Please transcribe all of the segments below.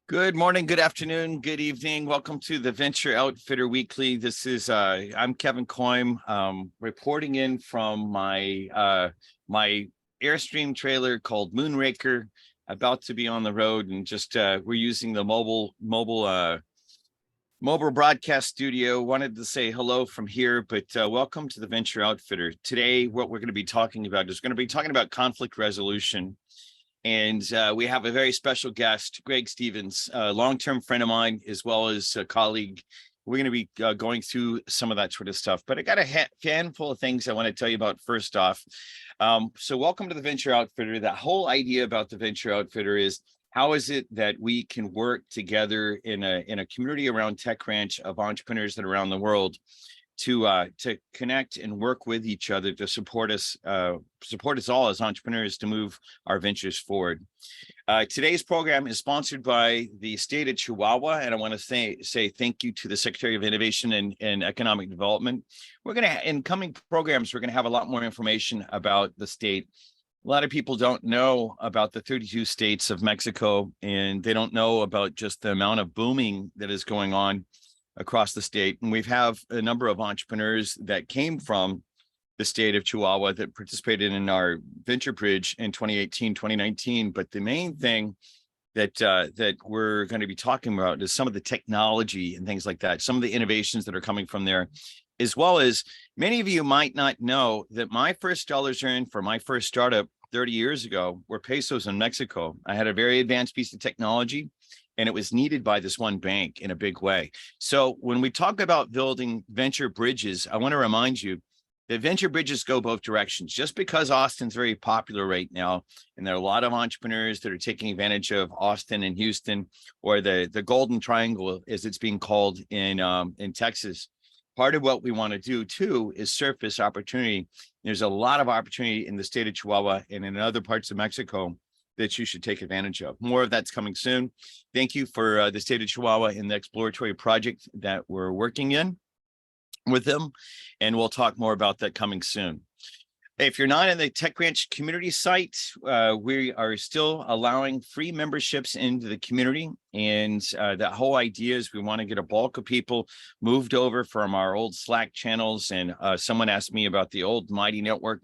Good morning, good afternoon, good evening. Welcome to the Venture Outfitter Weekly. This is I'm Kevin Koym, reporting in from my Airstream trailer called Moonraker, about to be on the road, and just we're using the mobile broadcast studio. Wanted to say hello from here, but welcome to the Venture Outfitter. Today, what we're going to be talking about is conflict resolution. And we have a very special guest, Greg Stevens, a long-term friend of mine, as well as a colleague. We're going to be going through some of that sort of stuff. But I got a handful of things I want to tell you about first off. So welcome to the Venture Outfitter. The whole idea about the Venture Outfitter is, how is it that we can work together in a community around TechCrunch of entrepreneurs that are around the world to connect and work with each other to support us all as entrepreneurs to move our ventures forward. Today's program is sponsored by the state of Chihuahua, and I want to say thank you to the Secretary of Innovation and Economic Development. In coming programs, we're going to have a lot more information about the state. A lot of people don't know about the 32 states of Mexico, and they don't know about just the amount of booming that is going on across the state. And we have a number of entrepreneurs that came from the state of Chihuahua that participated in our Venture Bridge in 2018, 2019. But the main thing that we're going to be talking about is some of the technology and things like that, some of the innovations that are coming from there, as well as many of you might not know that my first dollars earned for my first startup 30 years ago were pesos in Mexico. I had a very advanced piece of technology, and it was needed by this one bank in a big way. So when we talk about building venture bridges, I want to remind you that venture bridges go both directions. Just because Austin's very popular right now, and there are a lot of entrepreneurs that are taking advantage of Austin and Houston, or the Golden Triangle, as it's being called in Texas, part of what we want to do too is surface opportunity. There's a lot of opportunity in the state of Chihuahua and in other parts of Mexico that you should take advantage of. More of that's coming soon. Thank you for the state of Chihuahua and the exploratory project that we're working in with them. And we'll talk more about that coming soon. If you're not in the TechCrunch community site, we are still allowing free memberships into the community. And the whole idea is we want to get a bulk of people moved over from our old Slack channels. And someone asked me about the old Mighty Network.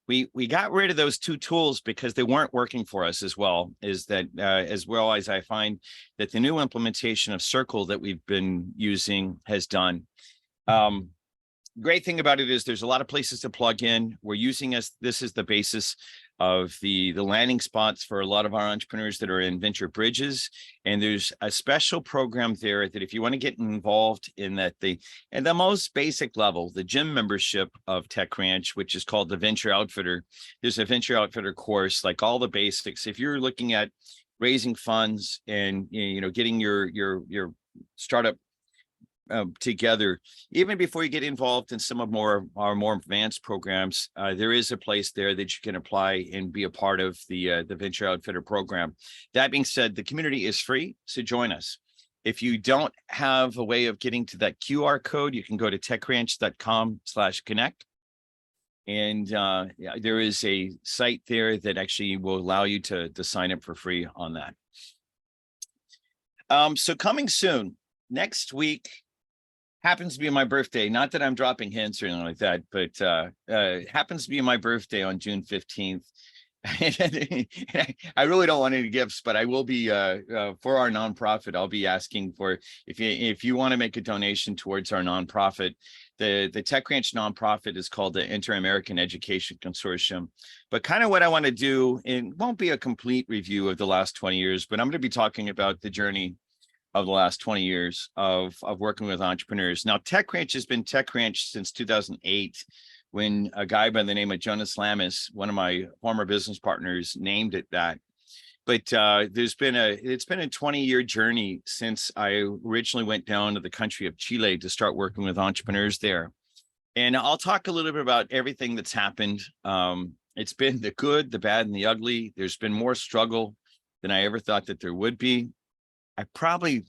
We got rid of those two tools because they weren't working for us as well as I find that the new implementation of Circle that we've been using has done. Great thing about it is there's a lot of places to plug in. We're using this as the basis of the landing spots for a lot of our entrepreneurs that are in venture bridges. And there's a special program there that if you want to get involved in that, at the most basic level, the gym membership of TechCrunch, which is called the Venture Outfitter. There's a Venture Outfitter course, like all the basics. If you're looking at raising funds and getting your startup together, even before you get involved in some of our more advanced programs, there is a place there that you can apply and be a part of the Venture Outfitter program. That being said, the community is free, so join us. If you don't have a way of getting to that QR code, you can go to techcrunch.com/connect. And there is a site there that actually will allow you to sign up for free on that. So coming soon, next week, happens to be my birthday. Not that I'm dropping hints or anything like that, but happens to be my birthday on June 15th. I really don't want any gifts, but I will be for our nonprofit. I'll be asking for if you want to make a donation towards our nonprofit. The TechCrunch nonprofit is called the Inter-American Education Consortium. But kind of what I want to do, and it won't be a complete review of the last 20 years, but I'm going to be talking about the journey of the last 20 years of working with entrepreneurs. Now, TechCrunch has been TechCrunch since 2008, when a guy by the name of Jonas Lamas, one of my former business partners, named it that. But it's been a 20-year journey since I originally went down to the country of Chile to start working with entrepreneurs there. And I'll talk a little bit about everything that's happened. It's been the good, the bad, and the ugly. There's been more struggle than I ever thought that there would be. I probably,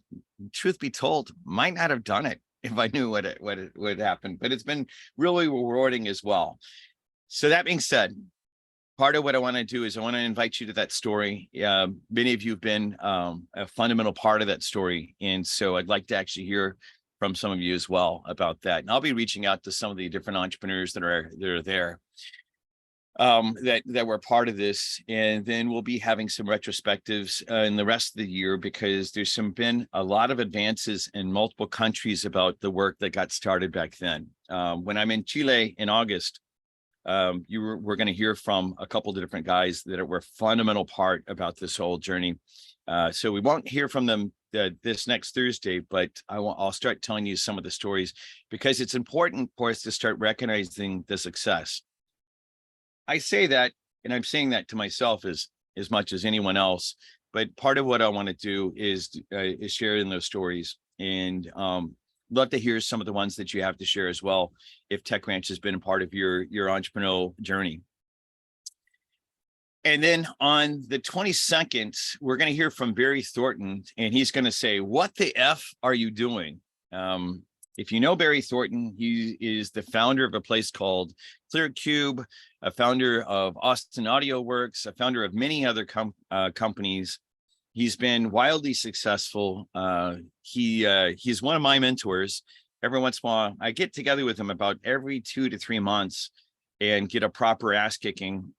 truth be told, might not have done it if I knew what would happen, but it's been really rewarding as well. So that being said, part of what I want to do is I want to invite you to that story. Many of you have been a fundamental part of that story. And so I'd like to actually hear from some of you as well about that. And I'll be reaching out to some of the different entrepreneurs that are there that were part of this. And then we'll be having some retrospectives in the rest of the year, because there's been a lot of advances in multiple countries about the work that got started back then. When I'm in Chile in August, we're going to hear from a couple of different guys that were a fundamental part about this whole journey. So we won't hear from them this next Thursday, but I'll start telling you some of the stories, because it's important for us to start recognizing the success. I say that, and I'm saying that to myself as much as anyone else, but part of what I want to do is share in those stories, and love to hear some of the ones that you have to share as well, if Tech Ranch has been a part of your entrepreneurial journey. And then on the 22nd, we're going to hear from Barry Thornton, and he's going to say, "What the F are you doing?" If you know Barry Thornton, he is the founder of a place called ClearCube, a founder of Austin Audio Works, a founder of many other companies. He's been wildly successful. He's one of my mentors. Every once in a while, I get together with him about every 2 to 3 months and get a proper ass kicking.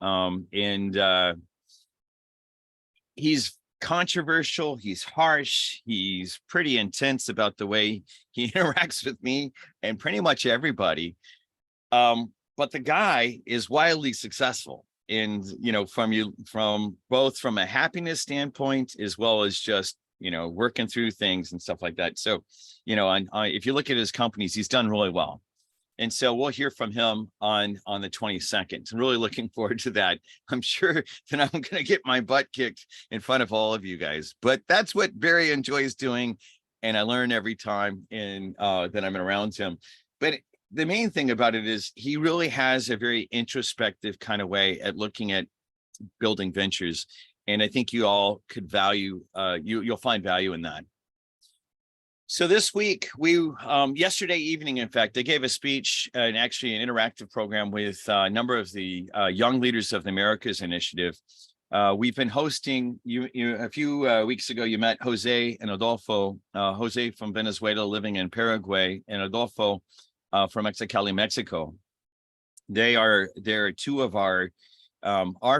He's controversial, he's harsh, he's pretty intense about the way he interacts with me and pretty much everybody. But the guy is wildly successful, and from both from a happiness standpoint as well as just working through things and stuff like that. So if you look at his companies, he's done really well. And so we'll hear from him on the 22nd. I'm really looking forward to that. I'm sure that I'm going to get my butt kicked in front of all of you guys, but that's what Barry enjoys doing. And I learn every time that I'm around him. But the main thing about it is he really has a very introspective kind of way at looking at building ventures. And I think you all could you'll find value in that. So this week, yesterday evening, in fact, I gave a speech and actually an interactive program with a number of the Young Leaders of the Americas initiative. We've been hosting a few weeks ago. You met Jose and Adolfo. Jose from Venezuela, living in Paraguay, and Adolfo from Mexicali, Mexico. They're two of our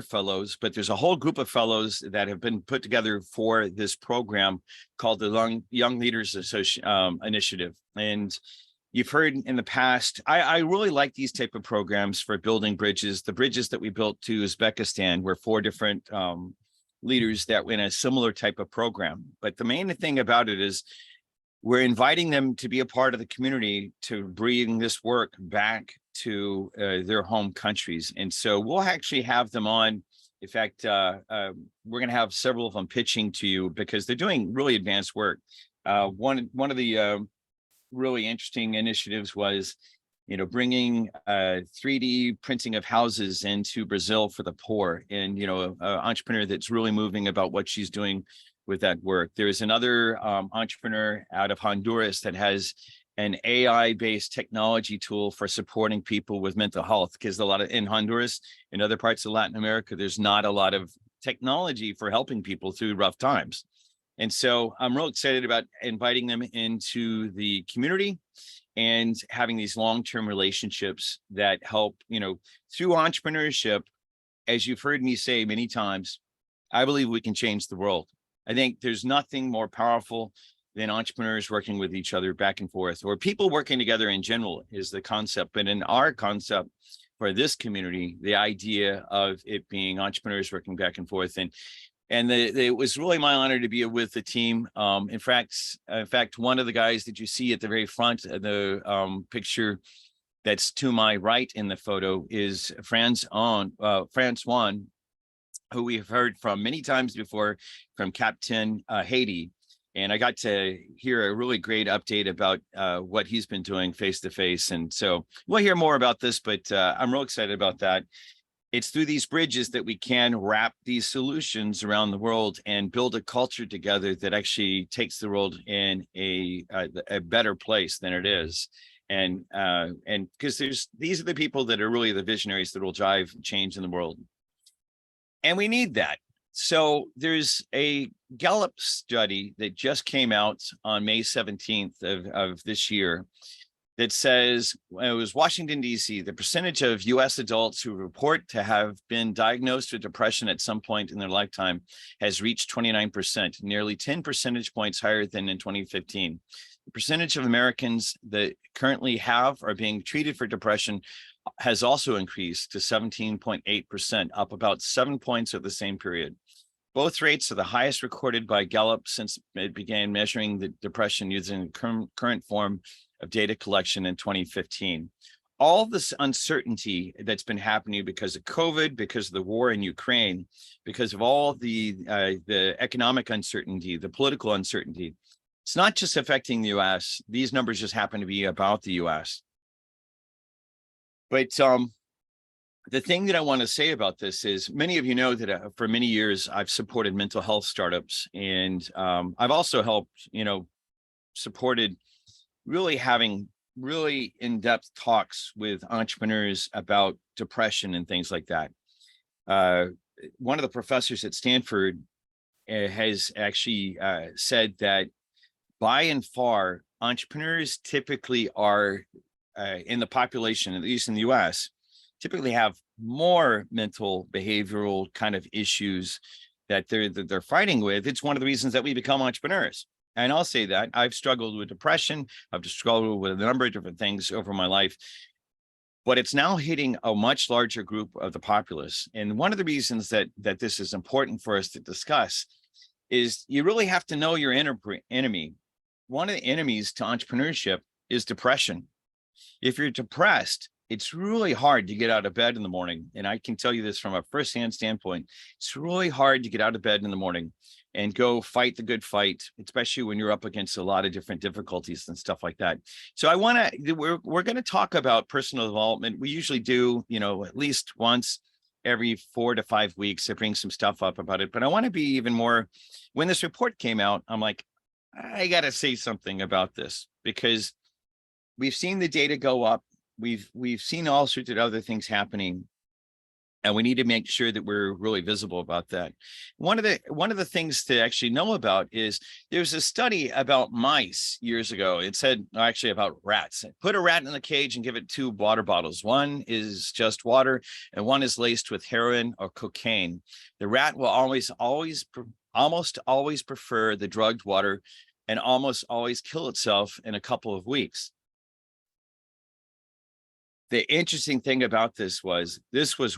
fellows, but there's a whole group of fellows that have been put together for this program called the Young Leaders Initiative. And you've heard in the past, I really like these type of programs for building bridges. The bridges that we built to Uzbekistan were 4 different leaders that were in a similar type of program. But the main thing about it is we're inviting them to be a part of the community to bring this work back to their home countries. And so we'll actually have them on. In fact, we're going to have several of them pitching to you, because they're doing really advanced work. One of the really interesting initiatives was, bringing 3D printing of houses into Brazil for the poor, and an entrepreneur that's really moving about what she's doing with that work. There's another entrepreneur out of Honduras that has an AI-based technology tool for supporting people with mental health, because in Honduras and other parts of Latin America, there's not a lot of technology for helping people through rough times. And so I'm real excited about inviting them into the community and having these long-term relationships that help, through entrepreneurship. As you've heard me say many times, I believe we can change the world. I think there's nothing more powerful than entrepreneurs working with each other back and forth, or people working together in general is the concept. But in our concept for this community, the idea of it being entrepreneurs working back and forth. And it was really my honor to be with the team. In fact, one of the guys that you see at the very front of the picture that's to my right in the photo is Francois, who we've heard from many times before from Captain Haiti. And I got to hear a really great update about what he's been doing face to face. And so we'll hear more about this, but I'm real excited about that. It's through these bridges that we can wrap these solutions around the world and build a culture together that actually takes the world in a better place than it is. And because these are the people that are really the visionaries that will drive change in the world. And we need that. So there's a Gallup study that just came out on May 17th of this year that says, it was Washington, D.C., the percentage of U.S. adults who report to have been diagnosed with depression at some point in their lifetime has reached 29%, nearly 10 percentage points higher than in 2015. The percentage of Americans that currently have or are being treated for depression has also increased to 17.8%, up about 7 points over the same period. Both rates are the highest recorded by Gallup since it began measuring the depression using the current form of data collection in 2015. All this uncertainty that's been happening because of COVID, because of the war in Ukraine, because of all the economic uncertainty, the political uncertainty, it's not just affecting the U.S. These numbers just happen to be about the U.S. But the thing that I want to say about this is many of you know that for many years, I've supported mental health startups, and I've also helped, supported really having really in-depth talks with entrepreneurs about depression and things like that. One of the professors at Stanford has actually said that by and far, entrepreneurs typically are in the population, at least in the US, typically have more mental behavioral kind of issues that they're fighting with. It's one of the reasons that we become entrepreneurs. And I'll say that I've struggled with depression. I've struggled with a number of different things over my life, but it's now hitting a much larger group of the populace. And one of the reasons that this is important for us to discuss is you really have to know your enemy. One of the enemies to entrepreneurship is depression. If you're depressed, it's really hard to get out of bed in the morning. And I can tell you this from a firsthand standpoint. It's really hard to get out of bed in the morning and go fight the good fight, especially when you're up against a lot of different difficulties and stuff like that. So we're going to talk about personal development. We usually do, at least once every 4 to 5 weeks. I bring some stuff up about it, but I want to be even more. When this report came out, I'm like, I got to say something about this, because we've seen the data go up. We've seen all sorts of other things happening, and we need to make sure that we're really visible about that. One of the things to actually know about is there's a study about mice years ago. It said actually about rats. Put a rat in a cage and give it 2 water bottles. One is just water, and one is laced with heroin or cocaine. The rat will almost always prefer the drugged water, and almost always kill itself in a couple of weeks. The interesting thing about this was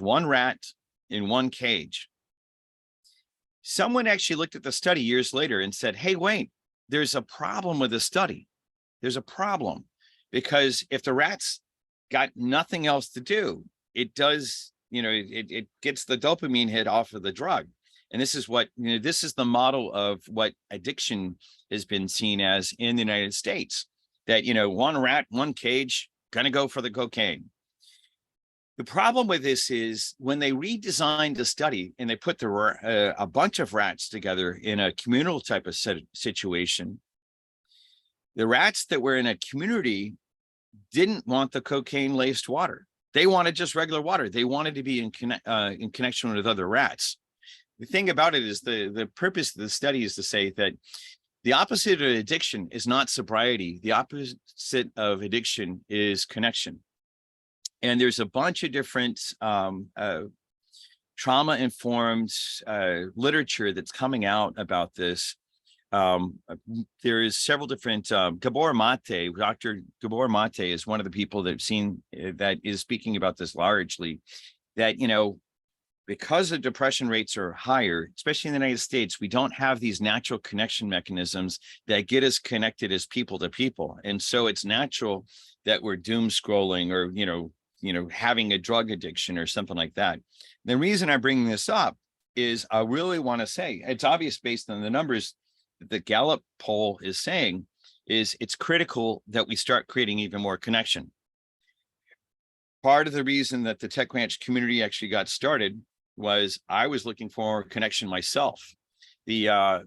one rat in one cage. Someone actually looked at the study years later and said, hey, wait, there's a problem with the study. There's a problem, because if the rat's got nothing else to do, it does, it gets the dopamine hit off of the drug. And this is what, this is the model of what addiction has been seen as in the United States, that, one rat, one cage, going to go for the cocaine. The problem with this is when they redesigned the study and they put a bunch of rats together in a communal type of situation, the rats that were in a community didn't want the cocaine laced water. They wanted just regular water. They wanted to be in connection with other rats. The thing about it is the purpose of the study is to say that the opposite of addiction is not sobriety. The opposite of addiction is connection. And there's a bunch of different trauma-informed literature that's coming out about this. There is several different, Gabor Mate, Dr. Gabor Mate is one of the people that I've seen that is speaking about this largely, that, because the depression rates are higher, especially in the United States, we don't have these natural connection mechanisms that get us connected as people to people. And so it's natural that we're doom scrolling or, having a drug addiction or something like that. The reason I'm bringing this up is I really want to say, it's obvious based on the numbers that the Gallup poll is saying, is it's critical that we start creating even more connection. Part of the reason that the Tech Ranch community actually got started was I was looking for more connection myself. I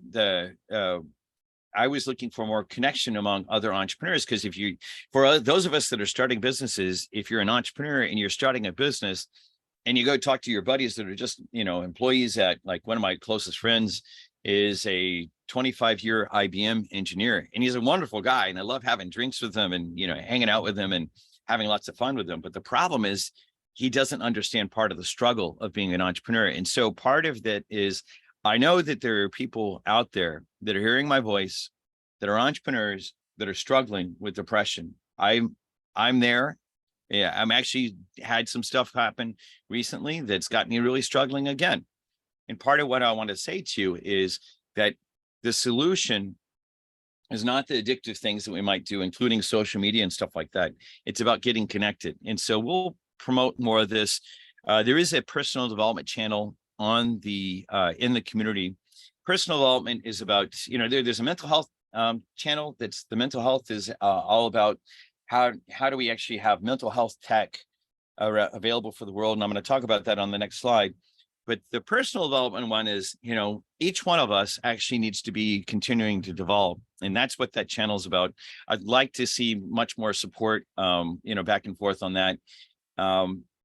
was looking for more connection among other entrepreneurs, because for those of us that are starting businesses, if you're an entrepreneur and you're starting a business, and you go talk to your buddies that are just, employees at, like, one of my closest friends is a 25-year IBM engineer, and he's a wonderful guy. And I love having drinks with him and, hanging out with him and having lots of fun with him. But the problem is he doesn't understand part of the struggle of being an entrepreneur. And so part of that is, I know that there are people out there that are hearing my voice, that are entrepreneurs, that are struggling with depression. I'm there. Yeah, I'm actually had some stuff happen recently that's got me really struggling again. And part of what I want to say to you is that the solution is not the addictive things that we might do, including social media and stuff like that. It's about getting connected. And so we'll promote more of this. There is a personal development channel on the in the community. Personal development is about, there's a mental health channel. That's the mental health is all about how do we actually have mental health tech available for the world. And I'm going to talk about that on the next slide. But the personal development one is, each one of us actually needs to be continuing to develop. And that's what that channel is about. I'd like to see much more support, back and forth on that.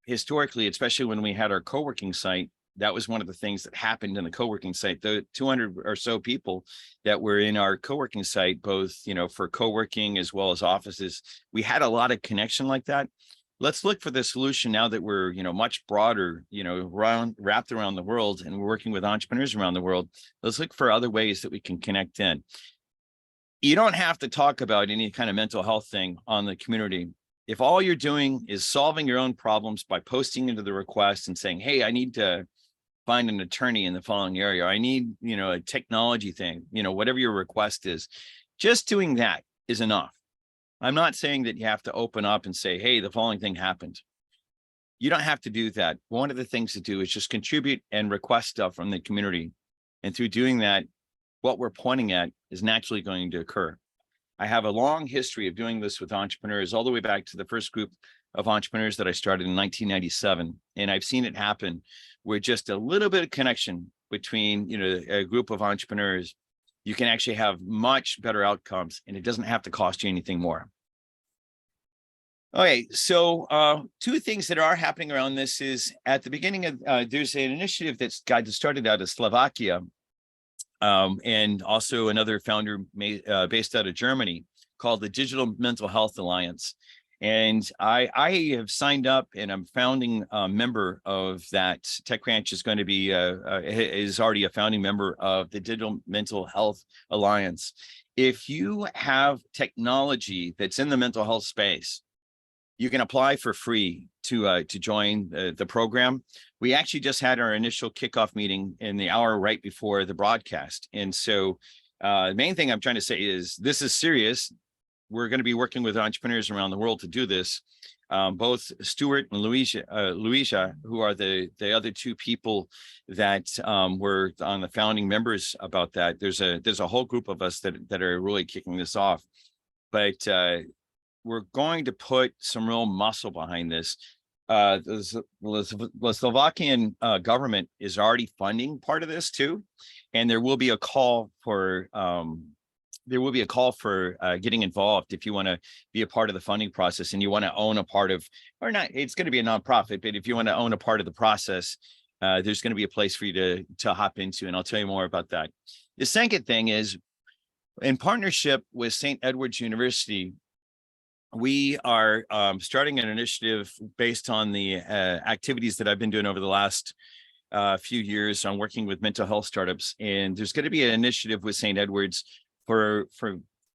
Historically, especially when we had our co-working site, that was one of the things that happened in the co-working site. The 200 or so people that were in our co-working site, both, for co-working as well as offices, we had a lot of connection like that. Let's look for the solution now that we're, much broader, wrapped around the world, and we're working with entrepreneurs around the world. Let's look for other ways that we can connect in. You don't have to talk about any kind of mental health thing on the community. If all you're doing is solving your own problems by posting into the request and saying, hey, I need to find an attorney in the following area, I need, a technology thing, whatever your request is, just doing that is enough. I'm not saying that you have to open up and say, hey, the following thing happened. You don't have to do that. One of the things to do is just contribute and request stuff from the community. And through doing that, what we're pointing at is naturally going to occur. I have a long history of doing this with entrepreneurs, all the way back to the first group of entrepreneurs that I started in 1997. And I've seen it happen where just a little bit of connection between, a group of entrepreneurs, you can actually have much better outcomes, and it doesn't have to cost you anything more. Okay, so two things that are happening around this is, at the beginning of, there's an initiative that started out of Slovakia, and also another founder based out of Germany, called the Digital Mental Health Alliance. And I have signed up, and I'm founding member of that. TechCrunch is going to be is already a founding member of the Digital Mental Health Alliance. If you have technology that's in the mental health space, you can apply for free to join the program. We actually just had our initial kickoff meeting in the hour right before the broadcast. And so the main thing I'm trying to say is, this is serious. We're going to be working with entrepreneurs around the world to do this. Both Stuart and Louisa, who are the other two people that were on the founding members about that. There's a whole group of us that are really kicking this off. But we're going to put some real muscle behind this. The Slovakian government is already funding part of this too, and there will be a call for getting involved if you want to be a part of the funding process and you want to own a part of, or not, it's going to be a nonprofit, but if you want to own a part of the process, there's going to be a place for you to hop into, and I'll tell you more about that. The second thing is, in partnership with St. Edward's University, we are starting an initiative based on the activities that I've been doing over the last few years on working with mental health startups. And there's going to be an initiative with St. Edward's for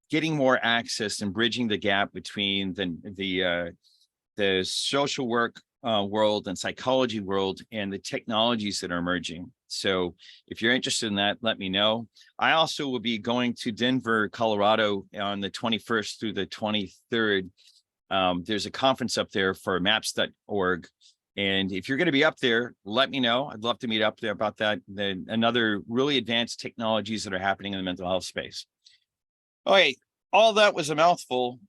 getting more access and bridging the gap between the social work world and psychology world and the technologies that are emerging. So if you're interested in that, let me know. I also will be going to Denver, Colorado on the 21st through the 23rd. There's a conference up there for maps.org. And if you're going to be up there, let me know. I'd love to meet up there about that. Then another really advanced technologies that are happening in the mental health space. Okay, all that was a mouthful.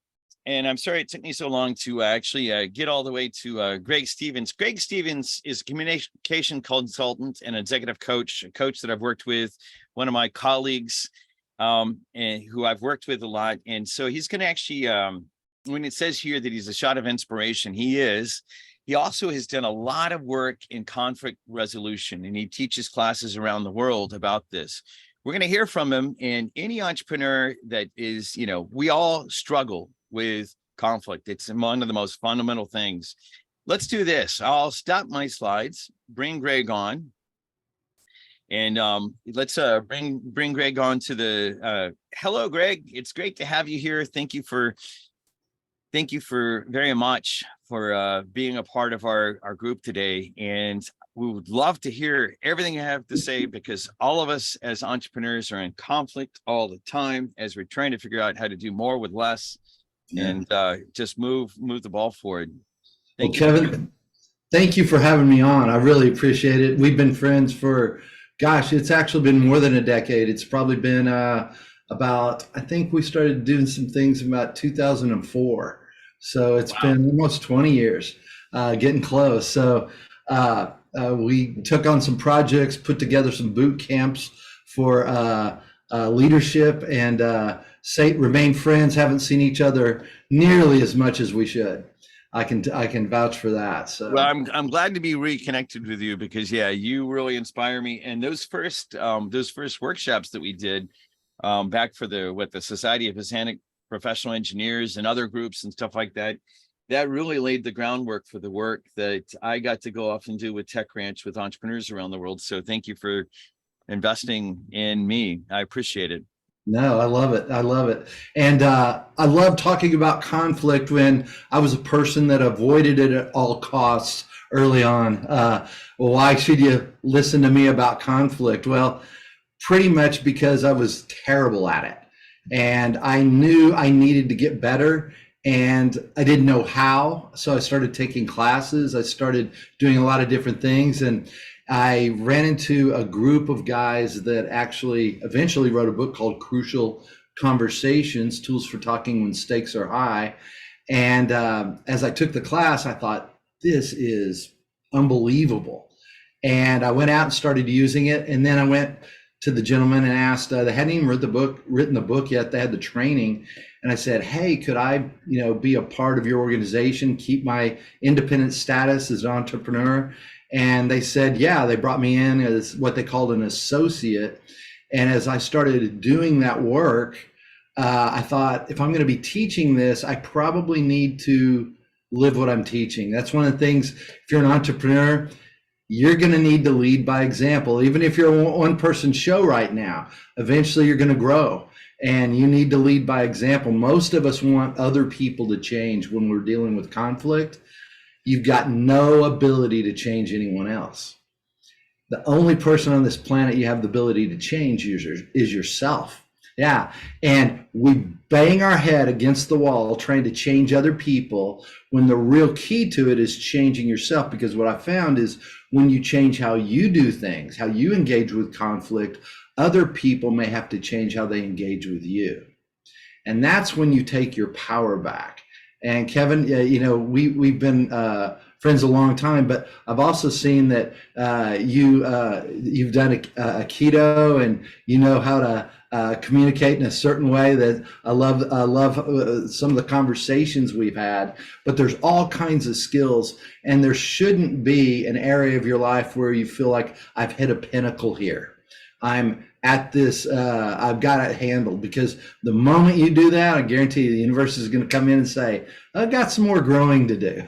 And I'm sorry it took me so long to actually get all the way to Greg Stevens. Greg Stevens is a communication consultant and executive coach, a coach that I've worked with, one of my colleagues, and who I've worked with a lot. And so he's going to actually, when it says here that he's a shot of inspiration, he is. He also has done a lot of work in conflict resolution, and he teaches classes around the world about this. We're going to hear from him, and any entrepreneur that is, we all struggle with conflict. It's one of the most fundamental things. Let's do this. I'll stop my slides, bring Greg on, and let's bring Greg on to the, hello, Greg. It's great to have you here. Thank you for very much for being a part of our group today. And we would love to hear everything you have to say, because all of us as entrepreneurs are in conflict all the time as we're trying to figure out how to do more with less, and just move the ball forward. Thank you, Kevin. Thank you for having me on. I really appreciate it. We've been friends for, gosh, it's actually been more than a decade. It's probably been about, I think we started doing some things about 2004. So it's been almost 20 years, getting close. So we took on some projects, put together some boot camps for leadership, and remain friends. Haven't seen each other nearly as much as we should. I can vouch for that. So well, I'm glad to be reconnected with you, because you really inspire me. And those first workshops that we did back for the Society of Hispanic Professional Engineers and other groups and stuff like that, that really laid the groundwork for the work that I got to go off and do with Tech Ranch with entrepreneurs around the world. So thank you for investing in me. I appreciate it. No, I love it. I love it. And I love talking about conflict when I was a person that avoided it at all costs early on. Why should you listen to me about conflict? Well, pretty much because I was terrible at it. And I knew I needed to get better, and I didn't know how. So I started taking classes. I started doing a lot of different things. And I ran into a group of guys that actually eventually wrote a book called Crucial Conversations, Tools for Talking When Stakes Are High. And as I took the class, I thought, this is unbelievable. And I went out and started using it. And then I went to the gentleman and asked, they hadn't even written the book yet. They had the training. And I said, hey, could I, be a part of your organization, keep my independent status as an entrepreneur? And they said, yeah. They brought me in as what they called an associate. And as I started doing that work, I thought, if I'm going to be teaching this, I probably need to live what I'm teaching. That's one of the things, if you're an entrepreneur, you're going to need to lead by example. Even if you're a one-person show right now, eventually you're going to grow, and you need to lead by example. Most of us want other people to change when we're dealing with conflict. You've got no ability to change anyone else. The only person on this planet you have the ability to change is yourself. Yeah. And we bang our head against the wall trying to change other people, when the real key to it is changing yourself. Because what I found is, when you change how you do things, how you engage with conflict, other people may have to change how they engage with you. And that's when you take your power back. And Kevin, we've been friends a long time, but I've also seen that you've done a keto, and you know how to communicate in a certain way that I love some of the conversations we've had. But there's all kinds of skills, and there shouldn't be an area of your life where you feel like, I've hit a pinnacle here. I'm at this, I've got it handled. Because the moment you do that, I guarantee you the universe is going to come in and say, I've got some more growing to do.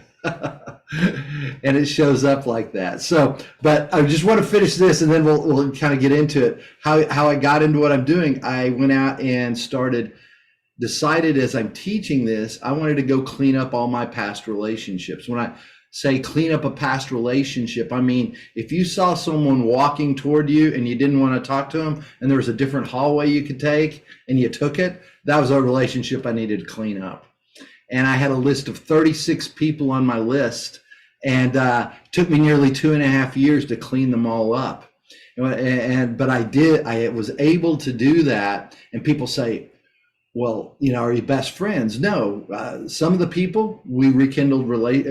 And it shows up like that. So, but I just want to finish this, and then we'll kind of get into it. How I got into what I'm doing. I went out and decided as I'm teaching this, I wanted to go clean up all my past relationships. When I say clean up a past relationship, I mean, if you saw someone walking toward you and you didn't want to talk to them, and there was a different hallway you could take and you took it, that was a relationship I needed to clean up. And I had a list of 36 people on my list, and it took me nearly 2.5 years to clean them all up. But I was able to do that. And people say, well, are you best friends? No, some of the people we rekindled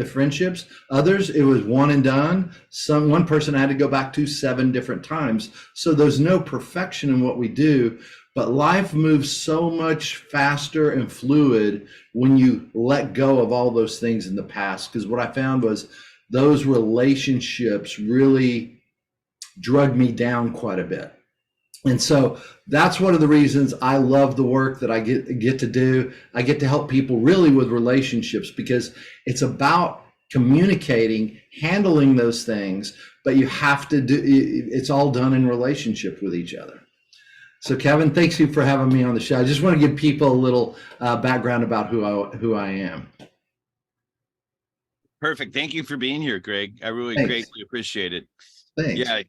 friendships. Others, it was one and done. One person I had to go back to 7 different times. So there's no perfection in what we do, but life moves so much faster and fluid when you let go of all those things in the past. Because what I found was, those relationships really drug me down quite a bit. And so that's one of the reasons I love the work that I get to do. I get to help people really with relationships, because it's about communicating, handling those things, but you have to do, it's all done in relationship with each other. So Kevin, thanks you for having me on the show. I just want to give people a little background about who I am. Perfect. Thank you for being here, Greg. I really greatly appreciate it. Thanks. Yeah.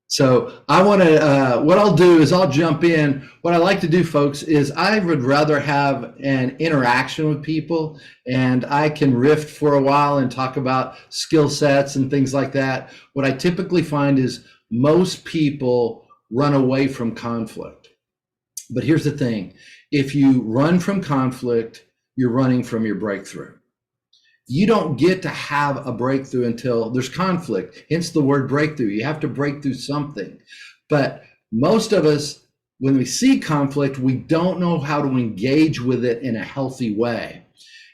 So I want to, what I'll do is I'll jump in. What I like to do, folks, is I would rather have an interaction with people, and I can riff for a while and talk about skill sets and things like that. What I typically find is most people run away from conflict. But here's the thing. If you run from conflict, you're running from your breakthrough. You don't get to have a breakthrough until there's conflict, hence the word breakthrough. You have to break through something. But most of us, when we see conflict, we don't know how to engage with it in a healthy way.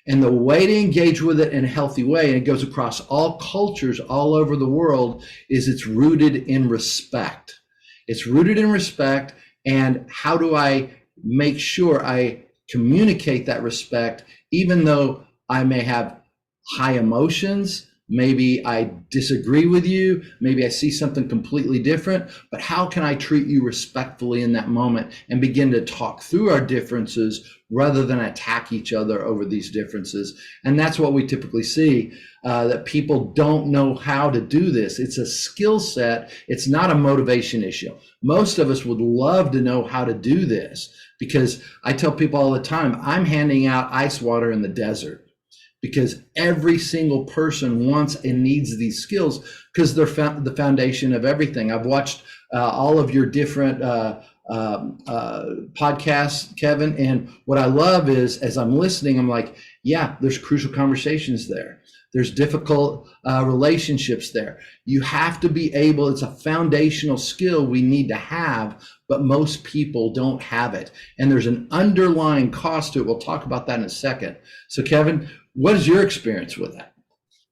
And the way to engage with it in a healthy way, and it goes across all cultures all over the world, is it's rooted in respect. It's rooted in respect. And how do I make sure I communicate that respect, even though I may have high emotions, maybe I disagree with you, maybe I see something completely different, but how can I treat you respectfully in that moment and begin to talk through our differences rather than attack each other over these differences? And that's what we typically see, that people don't know how to do this. It's a skill set. It's not a motivation issue. Most of us would love to know how to do this, because I tell people all the time, I'm handing out ice water in the desert, because every single person wants and needs these skills, because they're the foundation of everything. I've watched all of your different podcasts, Kevin, and what I love is, as I'm listening, I'm like, yeah, there's crucial conversations there. There's difficult relationships there. You have to be able, it's a foundational skill we need to have, but most people don't have it. And there's an underlying cost to it. We'll talk about that in a second. So Kevin, what is your experience with that?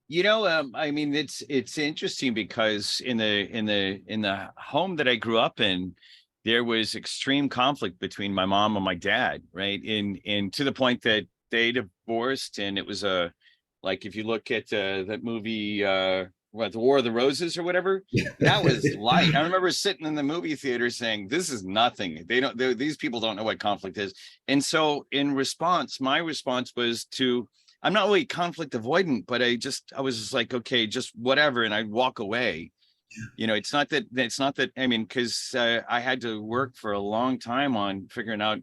You know, I mean, it's interesting, because in the home that I grew up in, there was extreme conflict between my mom and my dad, right? And to the point that they divorced, and it was like, if you look at that movie, what, The War of the Roses or whatever, that was light. I remember sitting in the movie theater saying, this is nothing. These people don't know what conflict is. And so in response, my response was to, I'm not really conflict avoidant, but I was just like, okay, just whatever. And I'd walk away. You know, it's not that, I mean, because I had to work for a long time on figuring out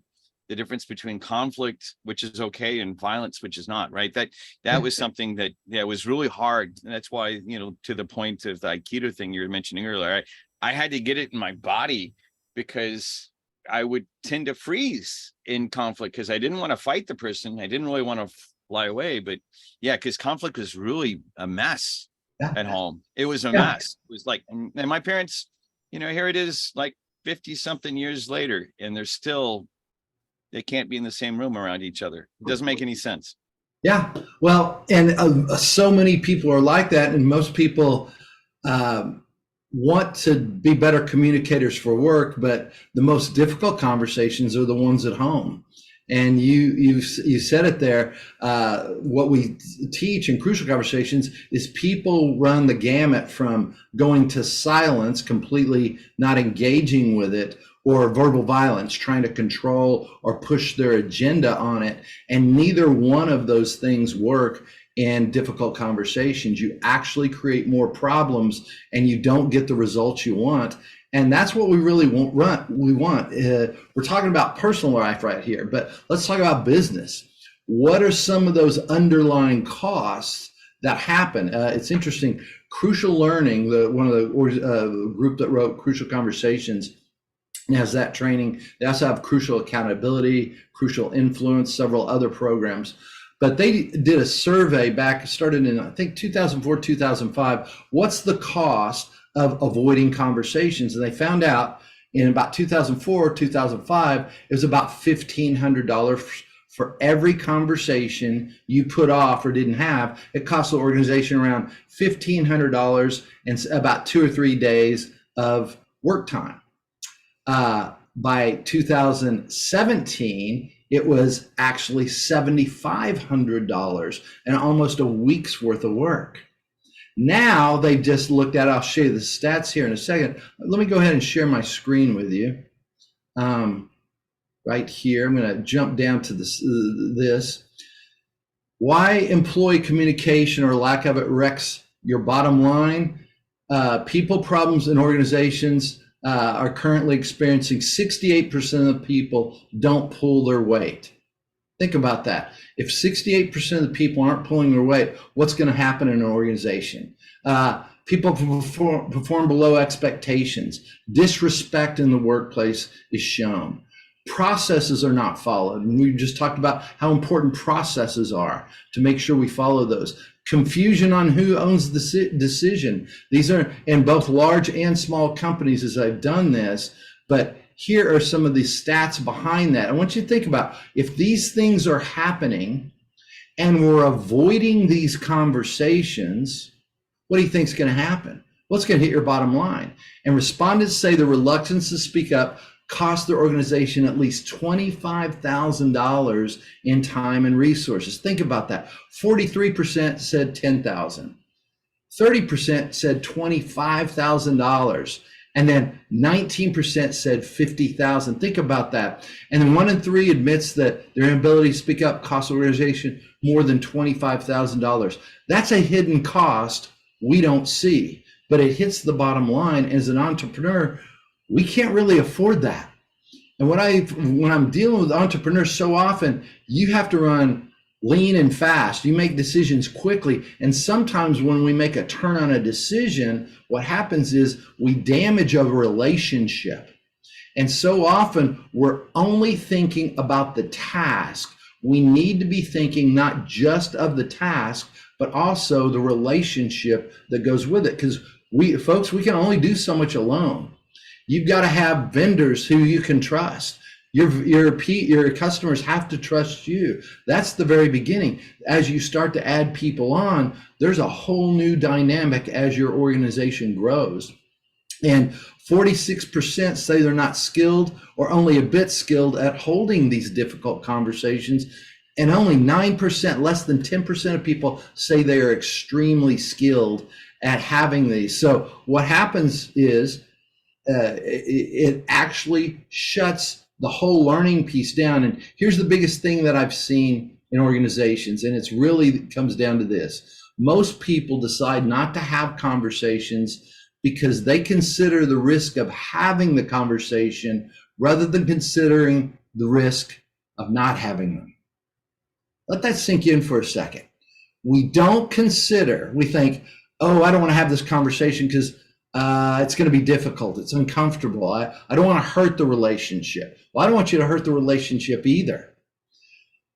the difference between conflict, which is okay, and violence, which is not, right? That was something that, yeah, was really hard. And that's why, you know, to the point of the Aikido thing you were mentioning earlier, I had to get it in my body, because I would tend to freeze in conflict because I didn't want to fight the person. I didn't really want to fly away, but yeah, because conflict was really a mess at home. It was a mess. It was like, and my parents, you know, here it is like 50 something years later, and they can't be in the same room around each other. It doesn't make any sense. Yeah, well, and so many people are like that, and most people want to be better communicators for work, but the most difficult conversations are the ones at home. And you said it there. What we teach in Crucial Conversations is people run the gamut from going to silence, completely not engaging with it, or verbal violence, trying to control or push their agenda on it. And neither one of those things work in difficult conversations. You actually create more problems, and you don't get the results you want. And that's what we really want. We're talking about personal life right here, but let's talk about business. What are some of those underlying costs that happen? It's interesting. Crucial Learning, one of the group that wrote Crucial Conversations, has that training. They also have Crucial Accountability, Crucial Influence, several other programs. But they did a survey started in, I think, 2004, 2005. What's the cost of avoiding conversations? And they found out in about 2004, 2005, it was about $1,500 For every conversation you put off or didn't have, it costs the organization around $1,500 and about 2 or 3 days of work time. By 2017, it was actually $7,500 and almost a week's worth of work. Now they've just looked at, I'll show you the stats here in a second. Let me go ahead and share my screen with you. Right here, I'm going to jump down to this. Why employee communication or lack of it wrecks your bottom line? People problems in organizations are currently experiencing 68% of the people don't pull their weight. Think about that. If 68% of the people aren't pulling their weight, what's going to happen in an organization? People perform below expectations. Disrespect in the workplace is shown. Processes are not followed. And we just talked about how important processes are to make sure we follow those. Confusion on who owns the decision. These are in both large and small companies as I've done this, but here are some of the stats behind that. I want you to think about if these things are happening and we're avoiding these conversations, what do you think is going to happen? Well, it's going to hit your bottom line. And respondents say the reluctance to speak up cost their organization at least $25,000 in time and resources. Think about that. 43% said $10,000. 30% said $25,000. And then 19% said $50,000. Think about that. And then 1 in 3 admits that their inability to speak up costs the organization more than $25,000. That's a hidden cost we don't see, but it hits the bottom line. As an entrepreneur, we can't really afford that. And when I'm dealing with entrepreneurs, so often you have to run lean and fast. You make decisions quickly. And sometimes when we make a turn on a decision, what happens is we damage a relationship. And so often we're only thinking about the task. We need to be thinking not just of the task, but also the relationship that goes with it. Because we can only do so much alone. You've got to have vendors who you can trust. Your customers have to trust you. That's the very beginning. As you start to add people on, there's a whole new dynamic as your organization grows. And 46% say they're not skilled or only a bit skilled at holding these difficult conversations. And only 9%, less than 10% of people say they are extremely skilled at having these. So what happens is it actually shuts the whole learning piece down. And here's the biggest thing that I've seen in organizations, and it comes down to this. Most people decide not to have conversations because they consider the risk of having the conversation rather than considering the risk of not having them. Let that sink in for a second. We think, oh, I don't want to have this conversation because it's going to be difficult. It's uncomfortable. I don't want to hurt the relationship. Well, I don't want you to hurt the relationship either.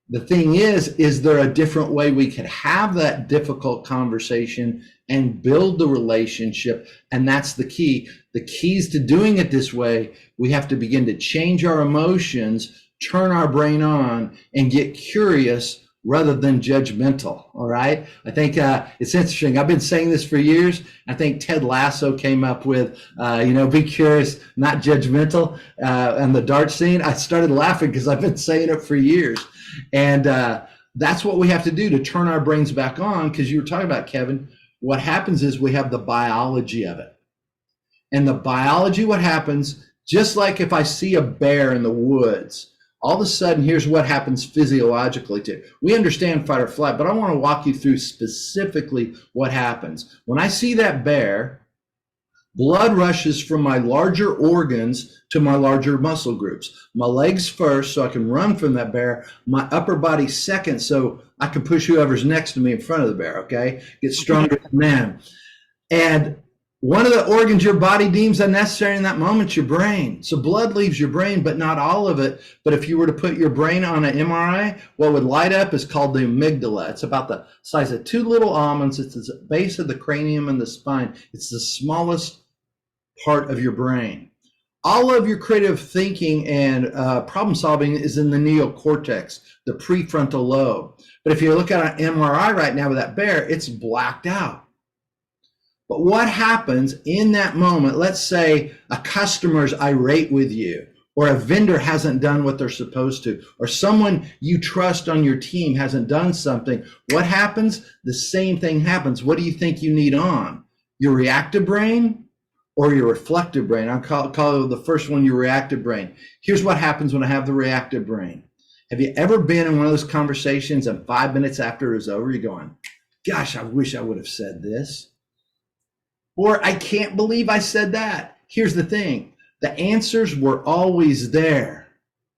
The thing is there a different way we could have that difficult conversation and build the relationship? And that's the key. The keys to doing it this way, we have to begin to change our emotions, turn our brain on, and get curious rather than judgmental. All right. I think it's interesting. I've been saying this for years. I think Ted Lasso came up with, be curious, not judgmental, on the dart scene. I started laughing because I've been saying it for years. And that's what we have to do to turn our brains back on. Because you were talking about, Kevin, what happens is we have the biology of it. And the biology, what happens, just like if I see a bear in the woods, all of a sudden, here's what happens physiologically too. We understand fight or flight, but I want to walk you through specifically what happens. When I see that bear, blood rushes from my larger organs to my larger muscle groups. My legs first, so I can run from that bear. My upper body second, so I can push whoever's next to me in front of the bear, okay? Get stronger than them. And one of the organs your body deems unnecessary in that moment is your brain. So blood leaves your brain, but not all of it. But if you were to put your brain on an MRI, what would light up is called the amygdala. It's about the size of 2 little almonds. It's the base of the cranium and the spine. It's the smallest part of your brain. All of your creative thinking and problem solving is in the neocortex, the prefrontal lobe. But if you look at an MRI right now with that bear, it's blacked out. But what happens in that moment? Let's say a customer's irate with you, or a vendor hasn't done what they're supposed to, or someone you trust on your team hasn't done something. What happens? The same thing happens. What do you think you need on? Your reactive brain or your reflective brain? I'll call the first one your reactive brain. Here's what happens when I have the reactive brain. Have you ever been in one of those conversations and 5 minutes after it was over, you're going, gosh, I wish I would have said this. Or I can't believe I said that. Here's the thing. The answers were always there,